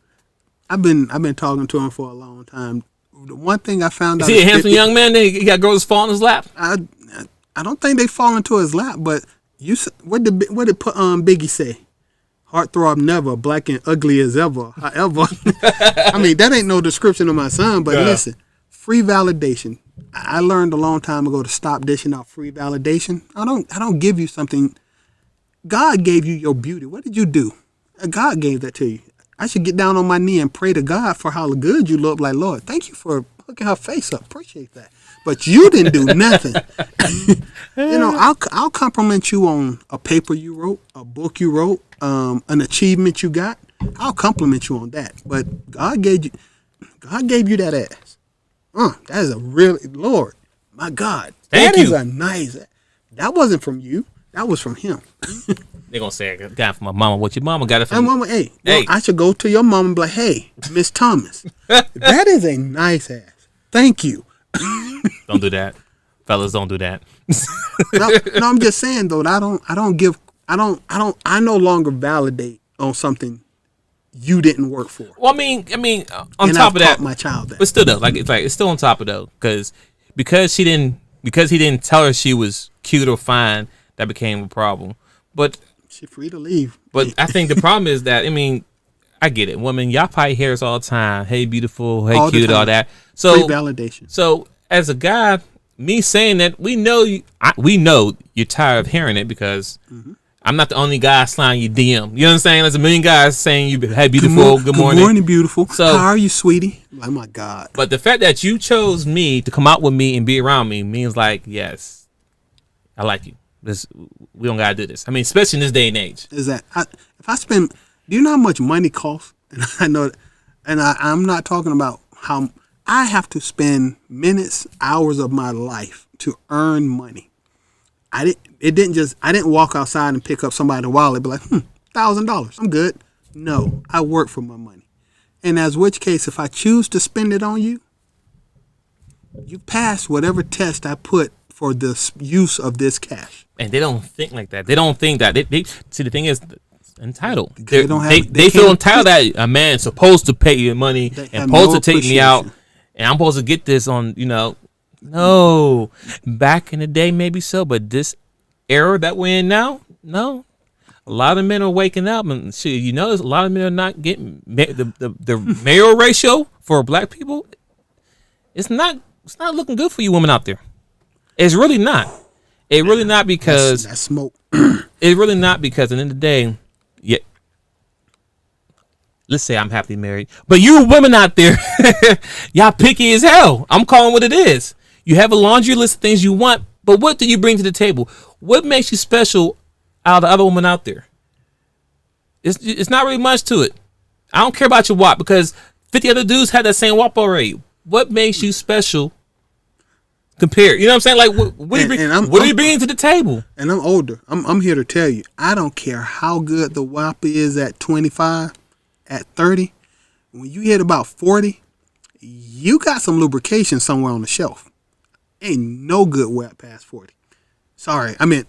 I've been talking to him for a long time. The one thing I found out is he a handsome young man? He got girls fall in his lap. I don't think they fall into his lap, but what did Biggie say? Heartthrob never, black and ugly as ever. However, I mean that ain't no description of my son. But listen, free validation. I learned a long time ago to stop dishing out free validation. I don't give you something. God gave you your beauty. What did you do? God gave that to you. I should get down on my knee and pray to God for how good you look. Like, Lord, thank you for hooking her face up. Appreciate that. But you didn't do nothing. I'll compliment you on a paper you wrote, a book you wrote, an achievement you got. I'll compliment you on that. But God gave you that ass. That is a really, Lord, my God. Thank you. That is a nice. That wasn't from you. That was from him. They're going to say, I got it from my mama. What your mama got it from? And mama, hey. I should go to your mom and be like, hey, Miss Thomas, that is a nice ass. Thank you. Don't do that. Fellas, don't do that. No, I'm just saying, though, I no longer validate on something you didn't work for. Well, I mean, on top of that, my child that. But still, though, it's still on top of though, because he didn't tell her she was cute or fine, that became a problem. But she's free to leave. But I think the problem is that I get it. Women, y'all probably hear us all the time. Hey, beautiful. Hey, cute. All that. So free validation. So as a guy, me saying that, we know you're tired of hearing it because I'm not the only guy sliding you DM. You know what I'm saying? There's a million guys saying you hey beautiful, good morning. Good morning, beautiful. So, how are you, sweetie? Like, my God. But the fact that you chose me to come out with me and be around me means like, yes, I like you. We don't gotta do this. I mean, especially in this day and age. Is that if I spend? Do you know how much money costs? And I know, and I'm not talking about how I have to spend minutes, hours of my life to earn money. I didn't walk outside and pick up somebody's wallet and be like, $1,000, I'm good. No, I work for my money. And as which case, if I choose to spend it on you, you pass whatever test I put for the use of this cash. And they don't think like that. They don't think that. They see, the thing is, entitled. They feel entitled that a man's supposed to pay you money and supposed to take me out, and I'm supposed to get this on, No. Back in the day, maybe so, but this era that we're in now, no. A lot of men are waking up, and a lot of men are not getting the male ratio for black people. It's not looking good for you women out there. It's really not. It's really not because that's smoke. It's really not because at the end of the day, yeah. Let's say I'm happily married, but you women out there, y'all picky as hell. I'm calling what it is. You have a laundry list of things you want, but what do you bring to the table? What makes you special out of the other women out there? It's not really much to it. I don't care about your WAP because 50 other dudes had that same WAP already. What makes you special compared? You know what I'm saying? Like, what are you bringing to the table? And I'm older. I'm here to tell you, I don't care how good the WAP is at 25, at 30. When you hit about 40, you got some lubrication somewhere on the shelf. Ain't no good WAP past 40. Sorry, I meant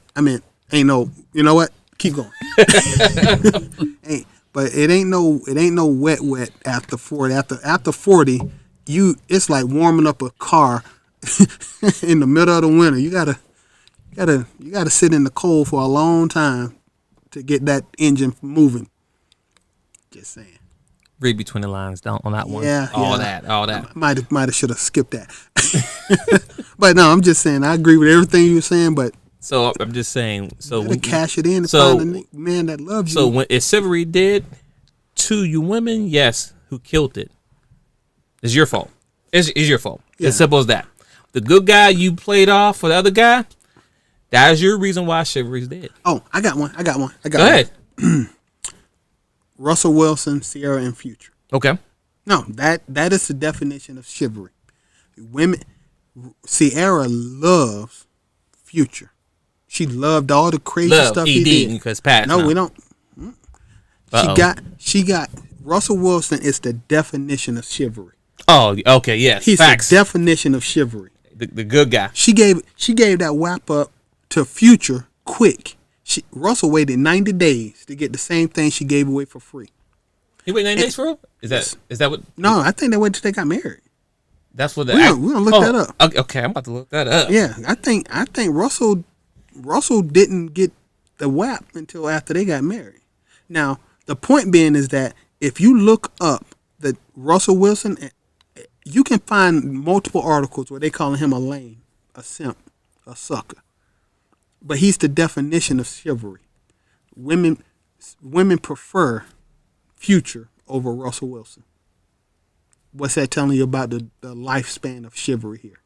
ain't no. You know what? Keep going. But it ain't no wet after 40. After 40, it's like warming up a car in the middle of the winter. You gotta sit in the cold for a long time to get that engine moving. Just saying. Read between the lines, don't on that one. Yeah, all that. Might have should have skipped that. But no, I'm just saying I agree with everything you were saying. But so I'm just saying. So we cash it in and find a man that loves you. So when it's Chivalry Dead to you women, yes, who killed it? It's your fault. It's your fault. Yeah. As simple as that. The good guy you played off for the other guy, that is your reason why Chivalry's dead. Oh, I got one. Go ahead. Russell Wilson, Sierra, and Future. Okay. No, that is the definition of chivalry. Sierra loves Future. She loved all the crazy stuff he did. Because Pat. No, we don't. She got Russell Wilson is the definition of chivalry. Oh, okay, yes. He's Facts. the definition of chivalry. The good guy. She gave that WAP up to Future quick. Russell waited 90 days to get the same thing she gave away for free. He waited 90 days for her? Is that what? No, I think they waited till they got married. That's what we're gonna look that up. Okay, I'm about to look that up. Yeah, I think Russell didn't get the WAP until after they got married. Now, the point being is that if you look up the Russell Wilson, you can find multiple articles where they calling him a lame, a simp, a sucker. But he's the definition of chivalry. Women prefer Future over Russell Wilson. What's that telling you about the lifespan of chivalry here?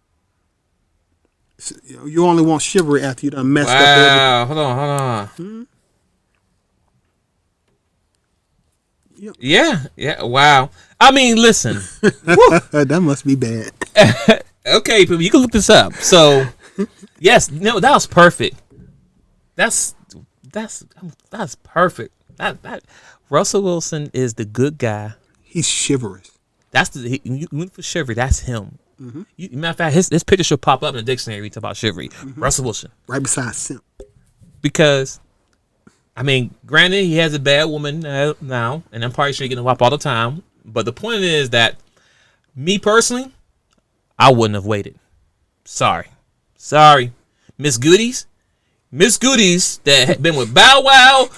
So, you only want chivalry after you done messed up everything. Wow, hold on. Yeah, wow. I mean, listen. That must be bad. Okay, people, you can look this up. So, yes, that was perfect. That's perfect. That Russell Wilson is the good guy. He's chivalrous. You went for chivalry. That's him. Mm-hmm. Matter of fact, his picture should pop up in the dictionary. We talk about chivalry. Mm-hmm. Russell Wilson, right beside simp. Because, I mean, granted, he has a bad woman now, and I'm probably sure he's getting WAP all the time. But the point is that, me personally, I wouldn't have waited. Sorry, Miss Goodies that had been with Bow Wow.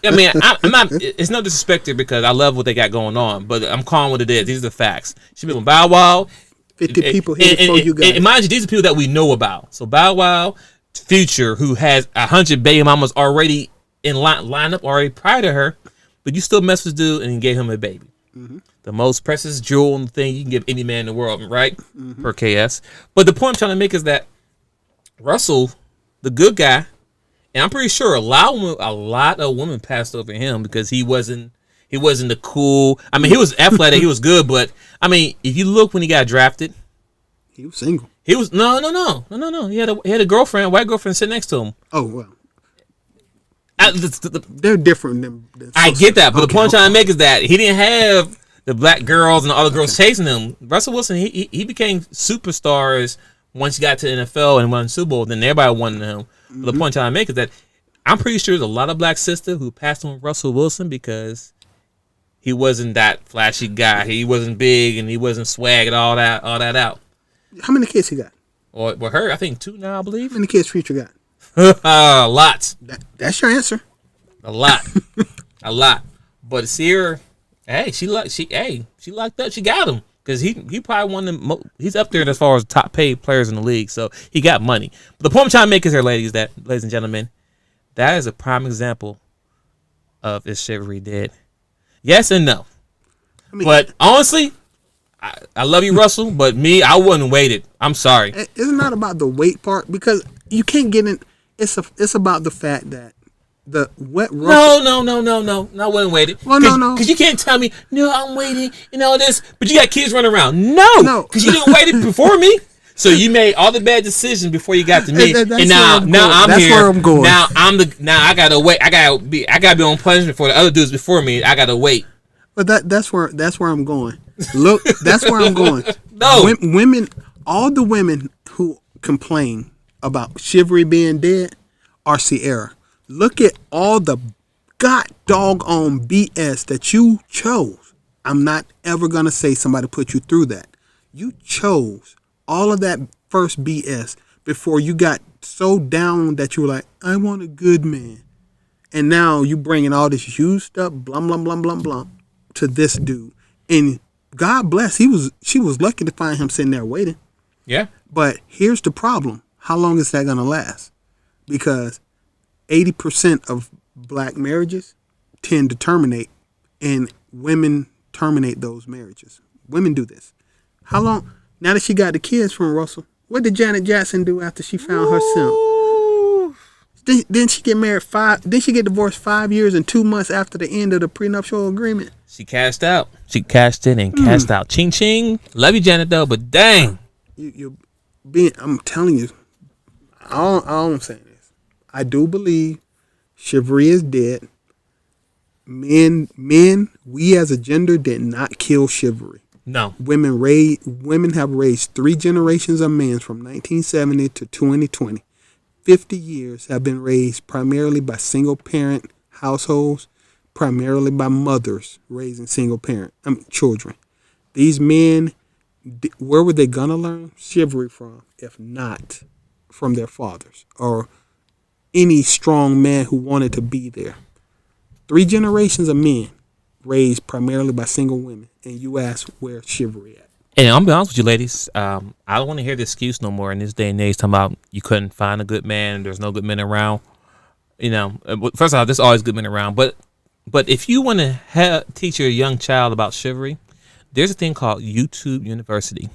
I mean, I'm not. It's no disrespect here because I love what they got going on, but I'm calling what it is. These are the facts. She been with Bow Wow. 50 people here before you guys. And mind you, these are people that we know about. So Bow Wow, Future, who has 100 baby mamas already in line up already prior to her, but you still mess with this dude and you gave him a baby. Mm-hmm. The most precious jewel and thing you can give any man in the world, right? Mm-hmm. Per KS. But the point I'm trying to make is that Russell, the good guy, and I'm pretty sure a lot of women passed over him because he wasn't the cool. I mean, he was athletic, he was good, but I mean, if you look when he got drafted, he was single. He was no. He had a girlfriend, a white girlfriend, sitting next to him. Oh well. They're different than I get that, but the point I'm trying to make is that he didn't have the black girls and the other girls chasing him. Russell Wilson, he became superstars once he got to the NFL and won the Super Bowl. Then everybody wanted him. Mm-hmm. But the point I'm trying to make is that I'm pretty sure there's a lot of black sisters who passed on Russell Wilson because he wasn't that flashy guy. He wasn't big and he wasn't swag and all that out. How many kids he got? Or with her, I think 2 now, I believe. How many kids Future got? Lots. That's your answer. A lot. A lot. But Sierra, she locked up. She got him because he probably won the he's up there as far as top paid players in the league. So he got money. But the point I'm trying to make is here, ladies and gentlemen, that is a prime example of is Chivalry Dead? Yes and no. But honestly, I love you, Russell, but me, I wouldn't wait it. I'm sorry. It's not about the wait part because you can't get in. It's about the fact that the what Russell. No. I wouldn't wait it. Well, no. Because you can't tell me, no, I'm waiting and all this, but you got kids running around. No. Because you didn't wait it before me. So you made all the bad decisions before you got to me, and now I'm that's here. Where I'm going. Now I gotta wait. I gotta be on punishment for the other dudes before me. I gotta wait. But that's where I'm going. Look, that's where I'm going. No, women, all the women who complain about Chivalry being dead are Sierra. Look at all the god doggone BS that you chose. I'm not ever gonna say somebody put you through that. You chose all of that first BS before you got so down that you were like, I want a good man. And now you bringing all this used up blum, blum, blum, blum, blum to this dude. And God bless, she was lucky to find him sitting there waiting. Yeah. But here's the problem. How long is that going to last? Because 80% of black marriages tend to terminate, and women terminate those marriages. Women do this. How long? Now that she got the kids from Russell, what did Janet Jackson do after she found her simp? Didn't she get married didn't she get divorced 5 years and 2 months after the end of the prenuptial agreement? She cashed out. She cashed in and cashed out. Ching ching. Love you, Janet, though, but dang. I'm telling you, all I'm saying is, I do believe chivalry is dead. Men, we as a gender did not kill chivalry. No. Women have raised 3 generations of men from 1970 to 2020. 50 years have been raised primarily by single-parent households, primarily by mothers raising children. These men, where were they gonna learn chivalry from, if not from their fathers or any strong man who wanted to be there? 3 generations of men raised primarily by single women, and you ask where chivalry at. And I'm gonna be honest with you, ladies. I don't want to hear the excuse no more in this day and age. Talking about you couldn't find a good man, there's no good men around. You know, first of all, there's always good men around. But if you want to teach your young child about chivalry, there's a thing called YouTube University,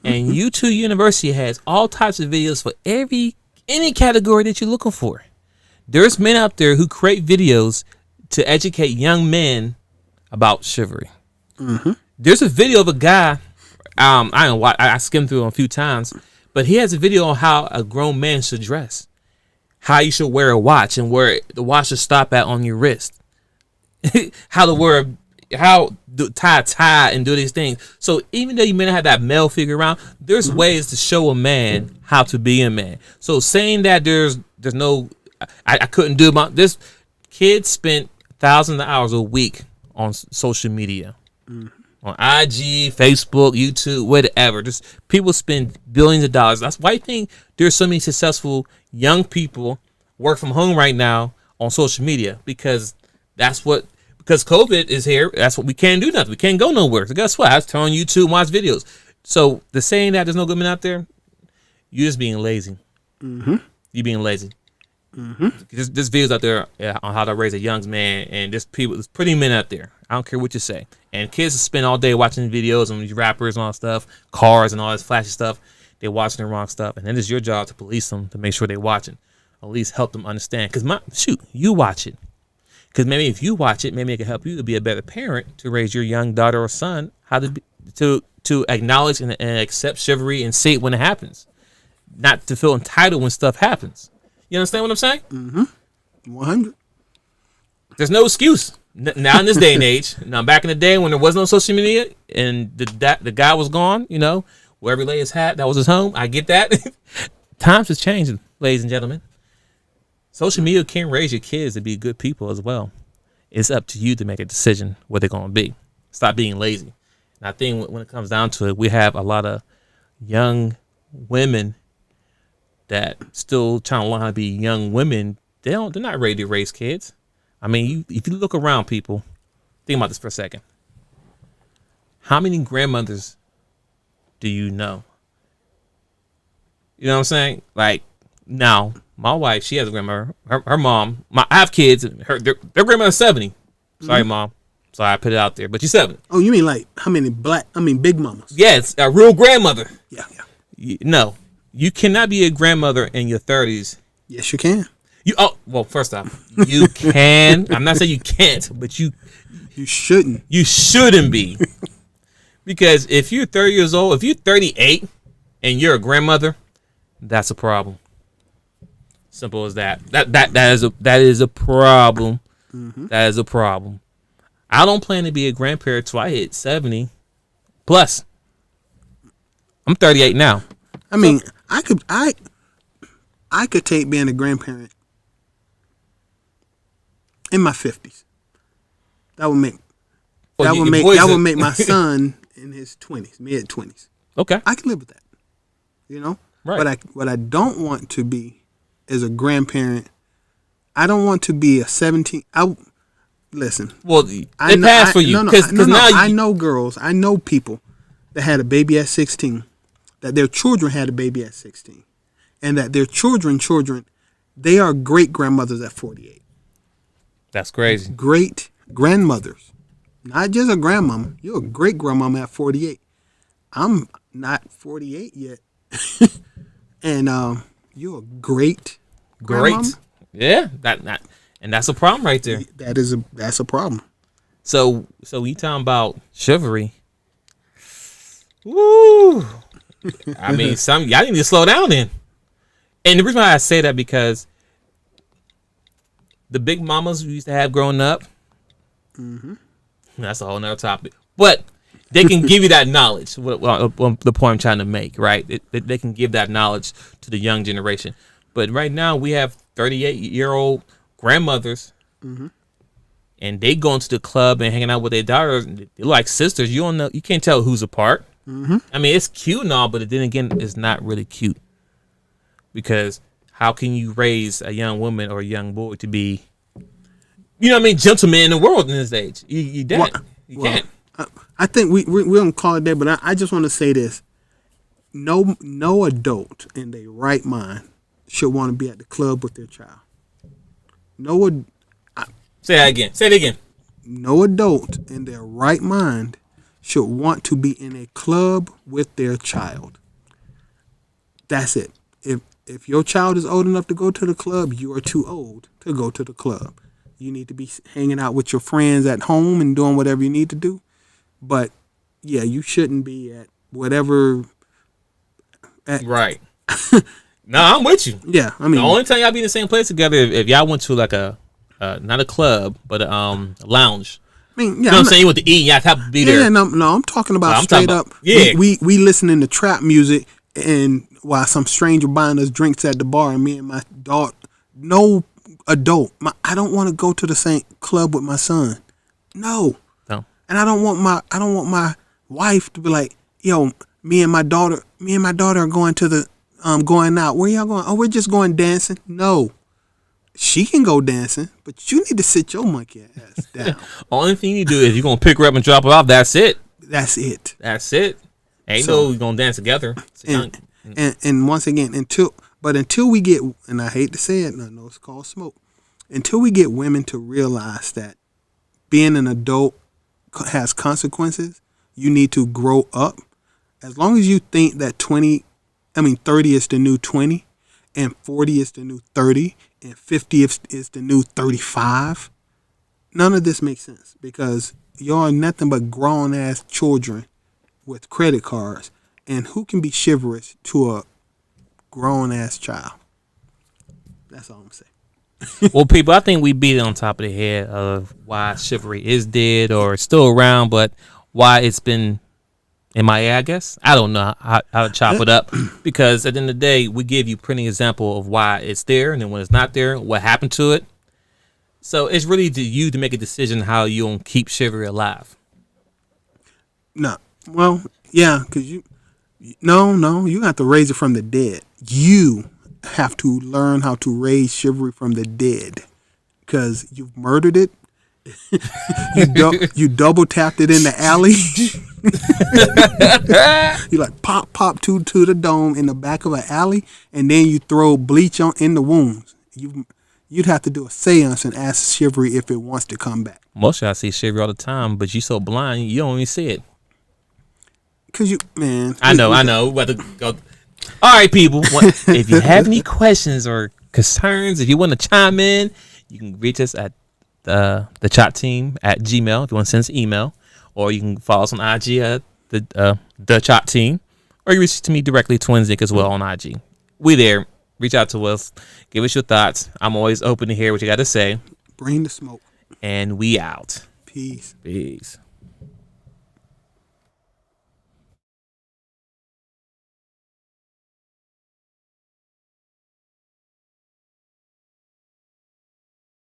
and YouTube University has all types of videos for any category that you're looking for. There's men out there who create videos to educate young men about chivalry. Mm-hmm. There's a video of a guy, I skimmed through it a few times, but he has a video on how a grown man should dress, how you should wear a watch and where the watch should stop at on your wrist, how to tie a tie and do these things. So even though you may not have that male figure around, there's ways to show a man how to be a man. So saying that there's no, I couldn't do about this. Kids spent thousands of hours a week on social media. On IG, Facebook, YouTube, whatever. Just people spend billions of dollars. That's why I think there's so many successful young people work from home right now on social media, because COVID is here. That's what we can't do nothing. We can't go nowhere. So guess what? I have to turn on YouTube and watch videos. So the saying that there's no good men out there, you're just being lazy. Mm-hmm. You're being lazy. There's videos out there on how to raise a young man, and there's pretty men out there. I don't care what you say. And kids spend all day watching videos on these rappers and all that stuff, cars and all this flashy stuff. They're watching the wrong stuff, and then it's your job to police them to make sure they're watching. At least help them understand. Because you watch it. Because maybe if you watch it, maybe it can help you to be a better parent to raise your young daughter or son how to acknowledge and accept chivalry and see it when it happens, not to feel entitled when stuff happens. You understand what I'm saying? 100. There's no excuse now in this day and age. Now back in the day when there was no social media and the guy was gone, wherever he lay his hat, that was his home. I get that. Times has changed, ladies and gentlemen. Social media can raise your kids to be good people as well. It's up to you to make a decision what they're going to be. Stop being lazy. And I think when it comes down to it, we have a lot of young women that still trying to learn how to be young women. They're not ready to raise kids. I mean, if you look around people, think about this for a second. How many grandmothers do you know? You know what I'm saying? Like, now, my wife, she has a grandmother. Her mom, I have kids. Their grandmother's 70. Sorry, Mom. Sorry, I put it out there. But she's 70. Oh, you mean like how many big mamas? Yes, a real grandmother. Yeah. No, you cannot be a grandmother in your 30s. Yes, you can. Well, first off, you can. I'm not saying you can't, but you shouldn't. You shouldn't be. Because if you're 30 years old, if you're 38 and you're a grandmother, that's a problem. Simple as that. That is a problem. That is a problem. I don't plan to be a grandparent till I hit 70 plus. I'm 38 now. I mean, I could take being a grandparent in my 50s. That would make my son in his 20s, mid 20s. Okay. I can live with that. Right. What I don't want to be as a grandparent, I don't want to be a 17. Listen. Well, it passed for you. I know girls. I know people that had a baby at 16, that their children had a baby at 16, and that their children, they are great grandmothers at 48. That's crazy. Great grandmothers, not just a grandmama. You're a great grandmama at 48. I'm not 48 yet, and you're a great grandmama. Yeah, and that's a problem right there. That's a problem. So we talking about chivalry. Woo! I mean, y'all need to slow down then. And the reason why I say that because the big mamas we used to have growing up, that's a whole nother topic. But they can give you that knowledge. The point I'm trying to make, right? They can give that knowledge to the young generation. But right now we have 38-year-old grandmothers, and they go into the club and hanging out with their daughters. They're like sisters. You don't know. You can't tell who's apart. I mean, it's cute and all, but then again, it's not really cute. Because how can you raise a young woman or a young boy to be, gentlemen in the world in this age? You can't. I think we're going to call it there, but I just want to say this. No adult in their right mind should want to be at the club with their child. Say that again. Say it again. No adult in their right mind should want to be in a club with their child. That's it. If your child is old enough to go to the club, you are too old to go to the club. You need to be hanging out with your friends at home and doing whatever you need to do. But, yeah, you shouldn't be at whatever. Right. No, I'm with you. Yeah, I mean. The only time y'all be in the same place together if y'all went to like not a club, but a lounge. I mean, yeah, you know what I'm saying? You want to eat, y'all have to be there. Yeah, no, I'm talking about straight up. Yeah. We listening to trap music and while some stranger buying us drinks at the bar and me and my daughter, no adult. I don't want to go to the same club with my son. No. And I don't want my wife to be like, yo, me and my daughter are going to the going out. Where y'all going? Oh, we're just going dancing. No. She can go dancing, but you need to sit your monkey ass down. Only thing you do is you're gonna pick her up and drop her off. That's it. That's it. Ain't no we're gonna dance together. And once again, But until we get, and I hate to say it, and I know it's called smoke, until we get women to realize that being an adult has consequences, you need to grow up. As long as you think that 30 is the new 20, and 40 is the new 30, and 50 is the new 35, none of this makes sense because y'all are nothing but grown ass children with credit cards. And who can be chivalrous to a grown ass child? That's all I'm saying. Well, people, I think we beat it on top of the head of why chivalry is dead or still around, but why it's been MIA, I guess. I don't know how to chop it up because at the end of the day, we give you plenty example of why it's there and then when it's not there, what happened to it. So it's really to you to make a decision how you gonna keep chivalry alive. No. Well, yeah, because you have to raise it from the dead. You have to learn how to raise chivalry from the dead because you've murdered it. You double tapped it in the alley. You like pop to the dome in the back of an alley, and then you throw bleach in the wounds. You'd have to do a seance and ask chivalry if it wants to come back. Most of y'all see chivalry all the time, but you so blind you don't even see it. Cause I know. Whether go. All right, people. If you have any questions or concerns, if you want to chime in, you can reach us at the chat team at Gmail if you want to send us an email, or you can follow us on IG at the chat team, or you reach to me directly, Twinsick, as well on IG. We there. Reach out to us. Give us your thoughts. I'm always open to hear what you got to say. Bring the smoke. And we out. Peace. Peace.